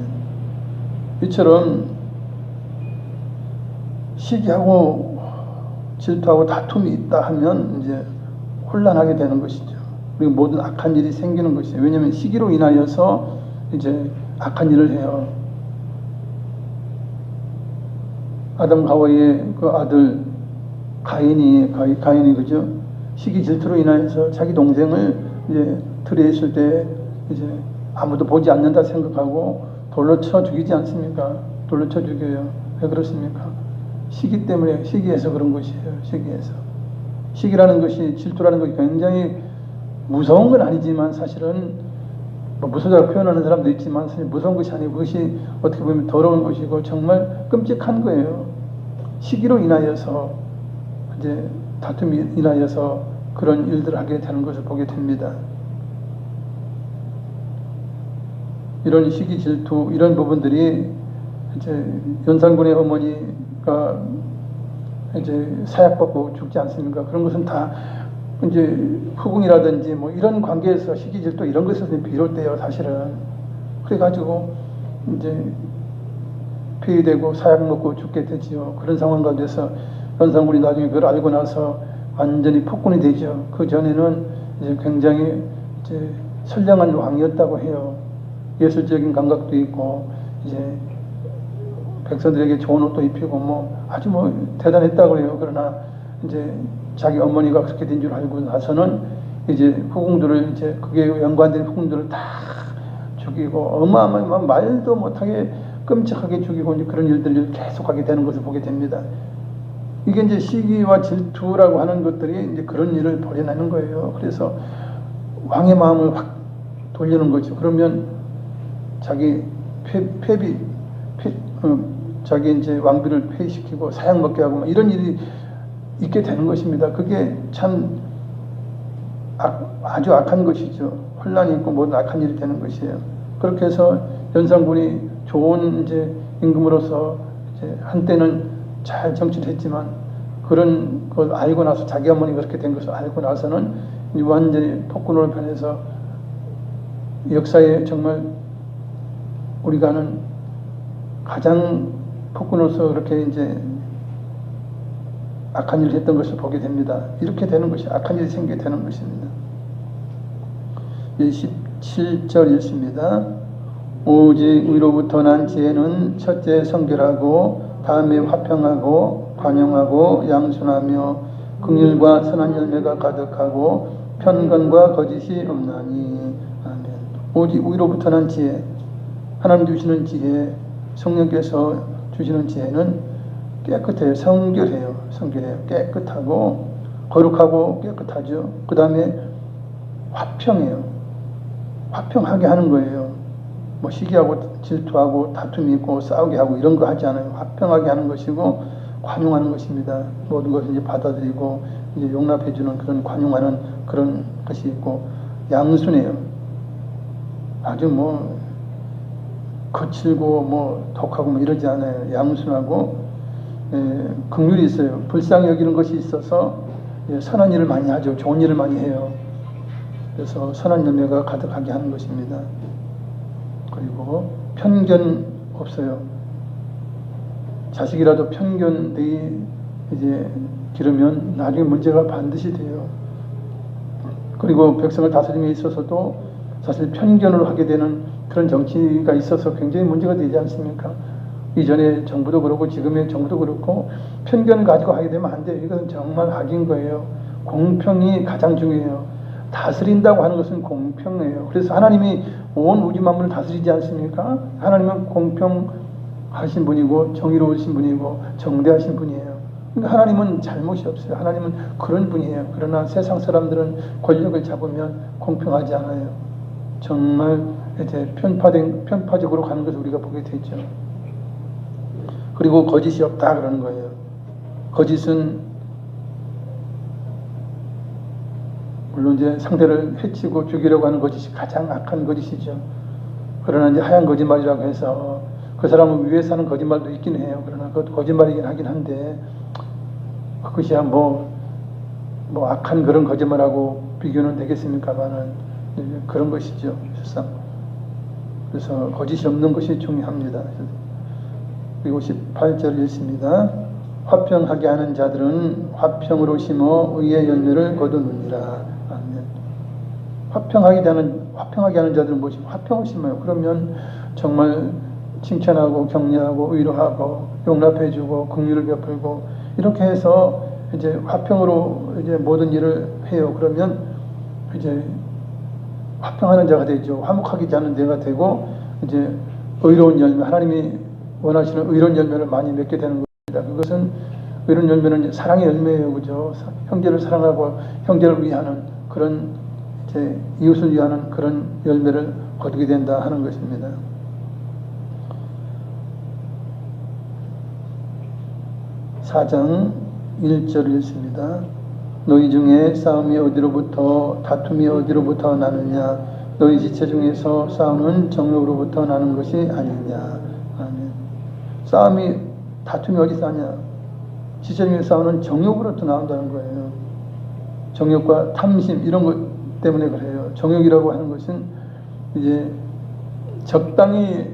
이처럼 시기하고 질투하고 다툼이 있다 하면 이제 혼란하게 되는 것이죠. 그리고 모든 악한 일이 생기는 것이에요. 왜냐하면 시기로 인하여서 이제 악한 일을 해요. 아담 하와의 그 아들 가인이 그죠? 시기 질투로 인하여서 자기 동생을 이제 들에 있을 때 이제 아무도 보지 않는다 생각하고 돌로 쳐 죽이지 않습니까? 돌로 쳐 죽여요. 왜 그렇습니까? 시기 때문에, 시기에서 그런 것이에요. 시기에서. 시기라는 것이, 질투라는 것이 굉장히 무서운 건 아니지만 사실은 무서워라고 표현하는 사람도 있지만 사실 무서운 것이 아니고 그것이 어떻게 보면 더러운 것이고 정말 끔찍한 거예요. 시기로 인하여서 이제 다툼이 인하여서 그런 일들을 하게 되는 것을 보게 됩니다. 이런 시기 질투 이런 부분들이 이제 연산군의 어머니가 이제 사약받고 죽지 않습니까? 그런 것은 다 이제 후궁이라든지 뭐 이런 관계에서 시기 질투 이런 것에서 비롯돼요, 사실은. 그래가지고 이제 폐위되고 사약 먹고 죽게 되지요. 그런 상황 가운데서 연산군이 나중에 그걸 알고 나서 완전히 폭군이 되죠. 그 전에는 이제 굉장히 이제 선량한 왕이었다고 해요. 예술적인 감각도 있고 이제 백성들에게 좋은 옷도 입히고 뭐 아주 뭐 대단했다고 해요. 그러나 이제 자기 어머니가 그렇게 된 줄 알고 나서는 이제 후궁들을 이제 그게 연관된 후궁들을 다 죽이고 어마어마한 말도 못하게 끔찍하게 죽이고 이제 그런 일들을 계속하게 되는 것을 보게 됩니다. 이게 이제 시기와 질투라고 하는 것들이 이제 그런 일을 벌여내는 거예요. 그래서 왕의 마음을 확 돌리는 거죠. 그러면 자기 자기 이제 왕비를 폐위시키고 사약 먹게 하고 이런 일이 있게 되는 것입니다. 그게 참 아주 악한 것이죠. 혼란이 있고 모든 악한 일이 되는 것이에요. 그렇게 해서 연산군이 좋은 이제 임금으로서 이제 한때는 잘 정치를 했지만 그런 걸 알고 나서 자기 어머니가 그렇게 된 것을 알고 나서는 완전히 폭군으로 변해서 역사에 정말 우리가 아는 가장 폭군으로서 그렇게 이제 악한 일을 했던 것을 보게 됩니다. 이렇게 되는 것이 악한 일이 생기게 되는 것입니다. 17절 읽습니다. 오직 위로부터 난 지혜는 첫째 성결하고 다음에 화평하고 관용하고 양순하며 긍휼과 선한 열매가 가득하고 편견과 거짓이 없나니. 아멘. 오직 위로부터 난 지혜, 하나님 주시는 지혜, 성령께서 주시는 지혜는 깨끗해요. 성결해요. 깨끗하고 거룩하고 깨끗하죠. 그 다음에 화평해요. 화평하게 하는 거예요. 뭐 시기하고 질투하고 다툼이 있고 싸우게 하고 이런 거 하지 않아요. 화평하게 하는 것이고 관용하는 것입니다. 모든 것을 이제 받아들이고 이제 용납해주는 그런 관용하는 그런 것이 있고 양순해요. 아주 뭐 거칠고 뭐 독하고 뭐 이러지 않아요. 양순하고 긍휼이 있어요. 불쌍히 여기는 것이 있어서 선한 일을 많이 하죠. 좋은 일을 많이 해요. 그래서 선한 열매가 가득하게 하는 것입니다. 그리고 편견 없어요. 자식이라도 편견되이 이제 기르면 나중에 문제가 반드시 돼요. 그리고 백성을 다스림에 있어서도 사실 편견으로 하게 되는 그런 정치가 있어서 굉장히 문제가 되지 않습니까? 이전에 정부도 그렇고 지금의 정부도 그렇고 편견을 가지고 하게 되면 안 돼요. 이건 정말 악인 거예요. 공평이 가장 중요해요. 다스린다고 하는 것은 공평해요. 그래서 하나님이 온 우주 만물을 다스리지 않습니까? 하나님은 공평하신 분이고 정의로우신 분이고 정대하신 분이에요. 그러니까 하나님은 잘못이 없어요. 하나님은 그런 분이에요. 그러나 세상 사람들은 권력을 잡으면 공평하지 않아요. 정말 이제 편파적으로 가는 것을 우리가 보게 되죠. 그리고 거짓이 없다 그러는 거예요. 거짓은 물론 이제 상대를 해치고 죽이려고 하는 거짓이 가장 악한 거짓이죠. 그러나 이제 하얀 거짓말이라고 해서 그 사람을 위해서 하는 거짓말도 있긴 해요. 그러나 그것도 거짓말이긴 하긴 한데 그것이야 뭐 악한 그런 거짓말하고 비교는 되겠습니까만은 그런 것이죠. 실상. 그래서 거짓이 없는 것이 중요합니다. 그리고 18절 읽습니다. 화평하게 하는 자들은 화평으로 심어 의의 열매를 거두느니라. 아멘. 화평하게 하는 자들은 무엇이 화평을 심어요. 그러면 정말 칭찬하고 격려하고 위로하고 용납해주고 긍휼을 베풀고 이렇게 해서 이제 화평으로 이제 모든 일을 해요. 그러면 이제 화평하는 자가 되죠. 화목하게 하는 자가 되고 이제 의로운 열매, 하나님이 원하시는 의로운 열매를 많이 맺게 되는 겁니다. 그것은 의로운 열매는 사랑의 열매예요, 그죠? 형제를 사랑하고 형제를 위하는 그런 이제 이웃을 위하는 그런 열매를 거두게 된다 하는 것입니다. (4장 1절) 읽습니다. 너희 중에 싸움이 어디로부터 다툼이 어디로부터 나느냐 너희 지체 중에서 싸우는 정욕으로부터 나는 것이 아니냐. 아멘. 싸움이 다툼이 어디서 나냐 지체 중에 싸우는 정욕으로부터 나온다는 거예요. 정욕과 탐심 이런 것 때문에 그래요. 정욕이라고 하는 것은 이제 적당히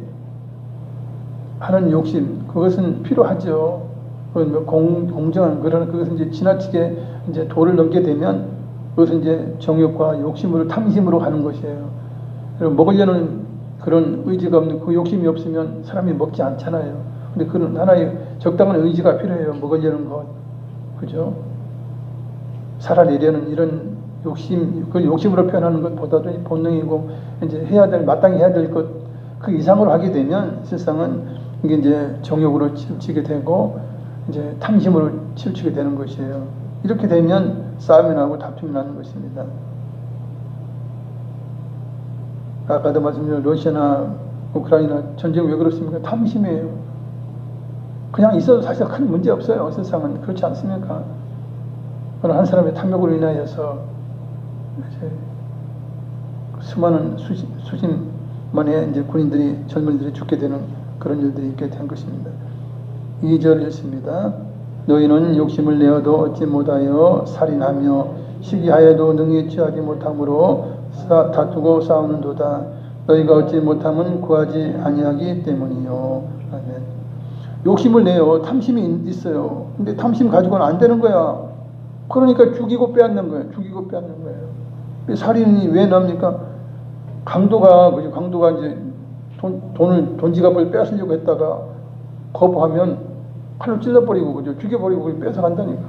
하는 욕심 그것은 필요하죠. 그건 공정한 그러나 그것은 이제 지나치게 이제 도를 넘게 되면 그것은 이제 정욕과 욕심으로 탐심으로 가는 것이에요. 그리고 먹으려는 그런 의지가 없는 그 욕심이 없으면 사람이 먹지 않잖아요. 근데 그런 하나의 적당한 의지가 필요해요. 먹으려는 것, 그죠? 살아내려는 이런 욕심, 그 욕심으로 표현하는 것보다도 본능이고 이제 해야 될 마땅히 해야 될 것 그 이상으로 하게 되면 세상은 이게 이제 정욕으로 치우치게 되고 이제 탐심으로 치우치게 되는 것이에요. 이렇게 되면 싸움이 나고 다툼이 나는 것입니다. 아까도 말씀드린 러시아나 우크라이나 전쟁이 왜 그렇습니까? 탐심이에요. 그냥 있어도 사실 큰 문제 없어요. 세상은 그렇지 않습니까? 어느 한 사람의 탐욕으로 인하여서 수많은 수십만의 이제 군인들이 젊은이들이 죽게 되는 그런 일들이 있게 된 것입니다. 2절 읽습니다. 너희는 욕심을 내어도 얻지 못하여 살인하며 시기하여도 능히 취하지 못함으로 다투고 싸우는도다. 너희가 얻지 못함은 구하지 아니하기 때문이요. 아멘. 욕심을 내요. 탐심이 있어요. 근데 탐심 가지고는 안 되는 거야. 그러니까 죽이고 빼앗는 거예요. 죽이고 빼앗는 거예요. 살인이 왜 납니까? 강도가 이제 돈 지갑을 뺏으려고 했다가 거부하면 칼로 찔러버리고 그죠? 죽여버리고 뺏어간다니까.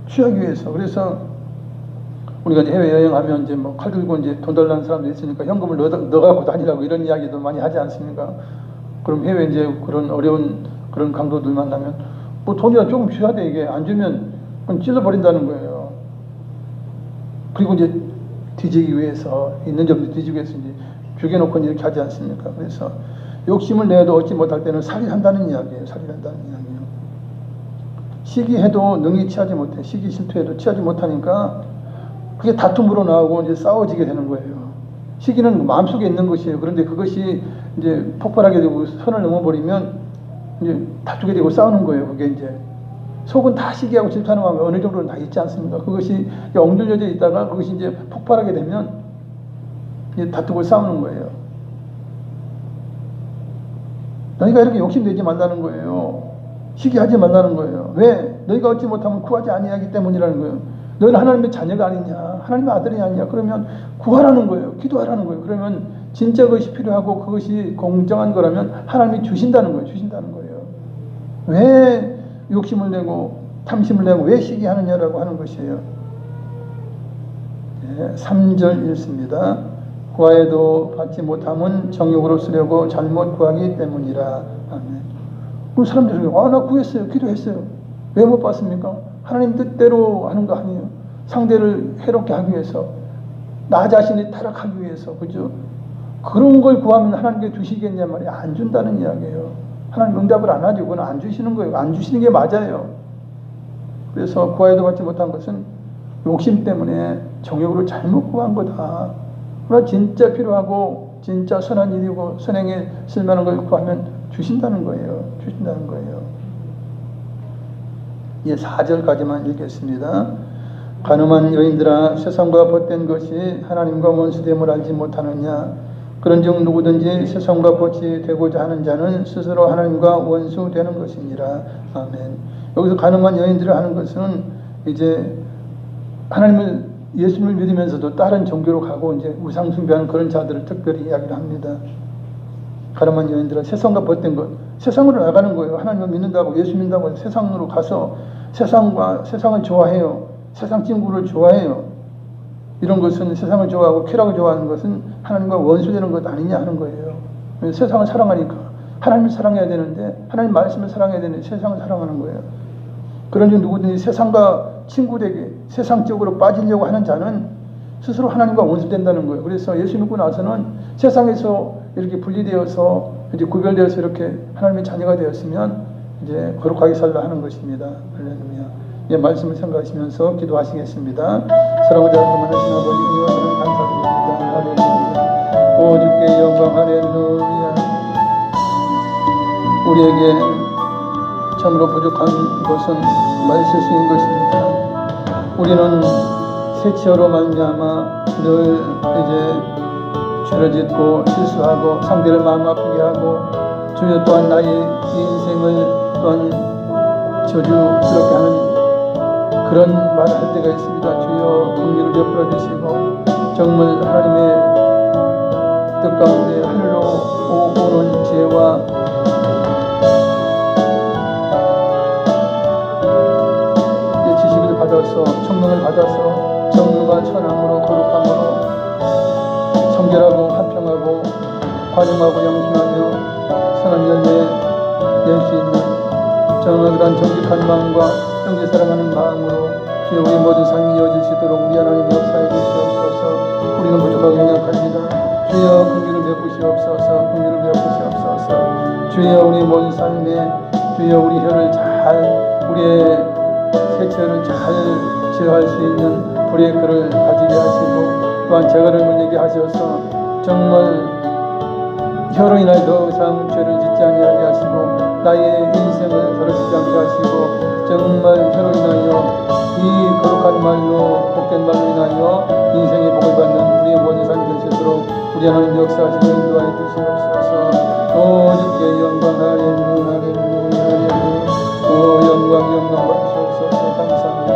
취하기 위해서. 그래서 우리가 이제 해외 여행하면 이제 뭐 칼 들고 이제 돈 달라는 사람도 있으니까 현금을 넣어갖고 다니라고 이런 이야기도 많이 하지 않습니까? 그럼 해외 이제 그런 어려운 그런 강도들 만나면 뭐 돈이라 조금 줘야 돼. 이게 안 주면 그건 찔러버린다는 거예요. 그리고 이제 뒤지기 위해서 있는 점도 뒤지기 위해서 이제 죽여놓고 이렇게 하지 않습니까? 그래서 욕심을 내도 얻지 못할 때는 살인한다는 이야기예요. 살인한다는 이야기예요. 시기해도 능히 취하지 못해. 시기 실투해도 취하지 못하니까 그게 다툼으로 나오고 이제 싸워지게 되는 거예요. 시기는 마음속에 있는 것이에요. 그런데 그것이 이제 폭발하게 되고 선을 넘어버리면 이제 다투게 되고 싸우는 거예요. 그게 이제 속은 다 시기하고 질투하는 마음이 어느 정도는 다 있지 않습니까? 그것이 엉들려져 있다가 그것이 이제 폭발하게 되면 이제 다투고 싸우는 거예요. 너희가 이렇게 욕심내지 말라는 거예요. 시기하지 말라는 거예요. 왜? 너희가 얻지 못하면 구하지 아니하기 때문이라는 거예요. 너희는 하나님의 자녀가 아니냐, 하나님의 아들이 아니냐, 그러면 구하라는 거예요. 기도하라는 거예요. 그러면 진짜 그것이 필요하고 그것이 공정한 거라면 하나님이 주신다는 거예요. 주신다는 거예요. 왜 욕심을 내고 탐심을 내고 왜 시기하느냐라고 하는 것이에요. 네, 3절 읽습니다. 구하여도 받지 못함은 정욕으로 쓰려고 잘못 구하기 때문이라. 아멘. 그럼 사람들이 나 구했어요. 기도했어요. 왜 못 받습니까? 하나님 뜻대로 하는 거 아니에요. 상대를 해롭게 하기 위해서, 나 자신이 타락하기 위해서, 그죠? 그런 걸 구하면 하나님께 주시겠냐 말이에요. 안 준다는 이야기예요. 하나님 응답을 안 하죠. 그건 안 주시는 거예요. 안 주시는 게 맞아요. 그래서 구하여도 받지 못한 것은 욕심 때문에 정욕으로 잘못 구한 거다. 그러나 진짜 필요하고 진짜 선한 일이고 선행에 쓸만한 걸 구하면 주신다는 거예요. 주신다는 거예요. 예, 4절까지만 읽겠습니다. 가늠한 여인들아, 세상과 벗된 것이 하나님과 원수됨을 알지 못하느냐? 그런즉 누구든지 세상과 벗이 되고자 하는 자는 스스로 하나님과 원수되는 것이니라. 아멘. 여기서 가늠한 여인들을 하는 것은 이제 하나님을 예수님을 믿으면서도 다른 종교로 가고 이제 우상 숭배하는 그런 자들을 특별히 이야기를 합니다. 가늠한 여인들은 세상과 벗된 것, 세상으로 나가는 거예요. 하나님을 믿는다고 예수 믿는다고 세상으로 가서 세상을 좋아해요. 세상 친구를 좋아해요. 이런 것은 세상을 좋아하고 쾌락을 좋아하는 것은 하나님과 원수되는 것 아니냐 하는 거예요. 세상을 사랑하니까 하나님을 사랑해야 되는데 하나님 말씀을 사랑해야 되는데 세상을 사랑하는 거예요. 그런지 누구든지 세상과 친구되게 세상적으로 빠지려고 하는 자는 스스로 하나님과 원수된다는 거예요. 그래서 예수 믿고 나서는 세상에서 이렇게 분리되어서 이제 구별되어서 이렇게 하나님의 자녀가 되었으면 이제 거룩하게 살라 하는 것입니다. 할렐루야. 예, 말씀을 생각하시면서 기도하시겠습니다. 사랑하고 자비하신 아버지 은혜와 감사드립니다. 할렐루야. 오 주께 영광. 할렐루야. 우리에게 참으로 부족한 것은 말실수인 것입니다. 우리는 세치어로 말미암아 늘 이제 죄를 짓고 실수하고 상대를 마음 아프게 하고 주여 또한 나의 인생을 또한 저주스럽게 하는 그런 말을 할 때가 있습니다. 주여 긍휼을 베풀어 주시고 정말 하나님의 뜻 가운데 하늘로 오는 지혜와 지식을 받아서 청명을 받아서 정의와 선함으로 거룩함으로 청결하고 화평하고 관용하고 영심하며 선한 열매 낼 수 있는 정말 그런 정직한 마음과 형제 사랑하는 마음으로 주여 우리 모든 삶이 이어질 수 있도록 우리 하나님 역사해 주시옵소서. 우리는 부족하고 연약합니다. 주여 긍휼을 베푸시옵소서. 긍휼을 베푸시옵소서. 주여 우리 모든 삶에 주여 우리 혀를 잘 우리의 세처를 잘 제어할 수 있는 브레이크를 가지게 하시고 또한 재갈을 물리게 하셔서 정말 혀로 인하여 더 이상 죄를 짓지 아니하게 하시고 나의 인생을 더럽히지 않게 하시고 정말 혀로 인하여 이 거룩한 말로 복된 말로 인하여 인생의 복을 받는 우리의 모든 삶이 되시도록 우리 하나님 역사하시고 인도하여 주시옵소서. 오 주께 영광. 할렐루야. 할렐루야. 할렐루야. 오 영광 받으시옵소서. 감사합니다.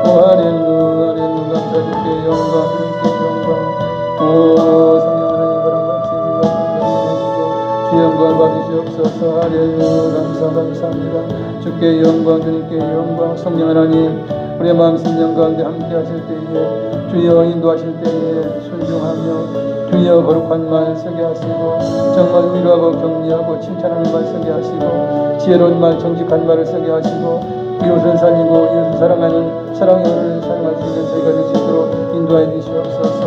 오 할렐루야. 할렐루야. 감사 주께 영광. 주께 영광. 오 성령 하나님 바람같이 주 영광 받으시옵소서. 할렐루야. 감사합니다. 주께 영광. 주님께 영광. 성령 하나님 우리의 마음 심령 가운데 함께 하실 때에 주여 인도하실 때에 순종하며 주여 거룩한 말 쓰게 하시고 정말 위로하고 격려하고 칭찬하는 말 쓰게 하시고 지혜로운 말 정직한 말을 쓰게 하시고 이웃을 살리고 이웃을 사랑하는 사랑을 사용할 수 있는 저희가 될 수 있도록 인도하여 주시옵소서.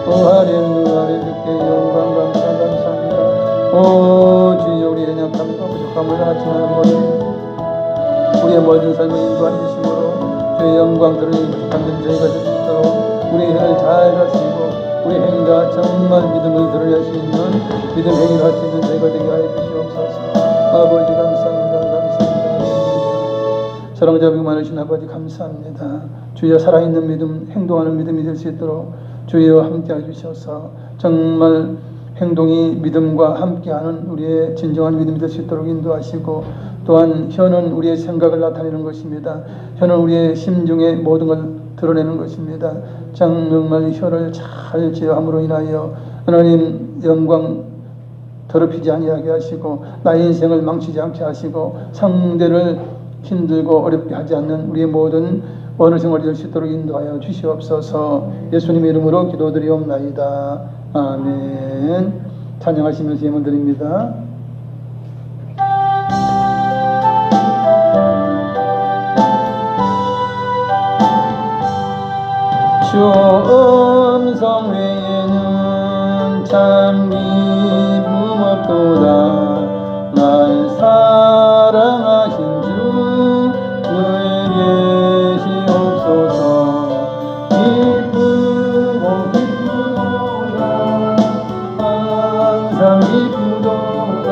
오 할렐루야. 주께 영광. 감사합니다. 오 주여 우리의 연약함과 부족함을 하지만 우리의 모든 삶을 인도하여 주심으로 주의 영광들을 받는 저희가 될 수 있도록 우리 혀를 잘 다스리고 우리 행위가 정말 믿음을 드러낼 수 있는 믿음 행위를 할 수 있는 저희가 되게 하여 주시옵소서. 아버지 감사합니다. 사랑자 비고 많으신 아버지 감사합니다. 주여 살아있는 믿음 행동하는 믿음이 될 수 있도록 주여 함께해 주셔서 정말 행동이 믿음과 함께하는 우리의 진정한 믿음이 될 수 있도록 인도하시고 또한 혀는 우리의 생각을 나타내는 것입니다. 혀는 우리의 심중의 모든 걸 드러내는 것입니다. 정말 혀를 잘 제어함으로 인하여 하나님 영광 더럽히지 아니하게 하시고 나의 인생을 망치지 않게 하시고 상대를 힘들고 어렵게 하지 않는 우리의 모든 언어 생활이 될 수 있도록 인도하여 주시옵소서. 예수님의 이름으로 기도드리옵나이다. 아멘. 찬양하시면서 예물 드립니다. 주 음성 외에는 참 기쁨 없도다. 날 사랑하신 주 늘 계시옵소서. 기쁘고 기쁘도다. 항상 기쁘도다.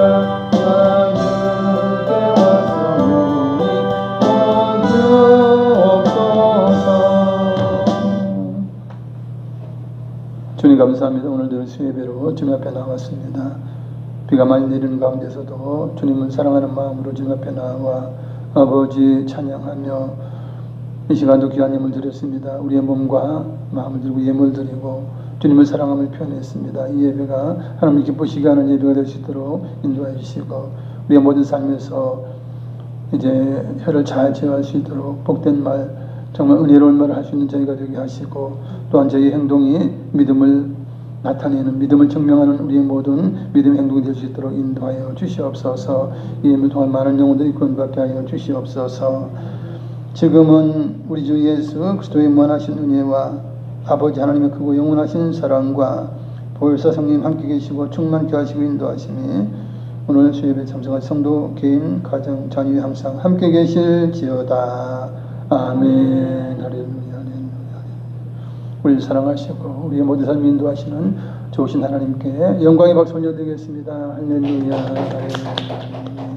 주께 왔사오니 주님 감사합니다. 오늘도 수예배로 주님 앞에 나왔습니다. 비가 많이 내리는 가운데서도 주님을 사랑하는 마음으로 주님 앞에 나와 아버지 찬양하며 이 시간도 귀한 예물 드렸습니다. 우리의 몸과 마음을 들고 예물 드리고 주님을 사랑함을 표현했습니다. 이 예배가 하나님 기쁘시게 하는 예배가 될 수 있도록 인도해 주시고 우리의 모든 삶에서 이제 혀를 잘 제어할 수 있도록 복된 말 정말 은혜로운 말을 할 수 있는 저희가 되게 하시고 또한 저희의 행동이 믿음을 나타내는 믿음을 증명하는 우리의 모든 믿음의 행동이 될 수 있도록 인도하여 주시옵소서. 이 예물 통한 많은 영혼들이 구원받게 하여 주시옵소서. 지금은 우리 주 예수 그리스도의 무한하신 은혜와 아버지 하나님의 크고 영원하신 사랑과 보혈사 성령 함께 계시고 충만케 하시고 인도하심이 오늘 수예배 참석한 성도 개인 가정 자녀에 항상 함께 계실지어다. 아멘. 할렐루야. 우리 사랑하시고 우리의 모든 삶 인도하시는 좋으신 하나님께 영광의 박수 올려드리겠습니다. 할렐루야. 할렐루야.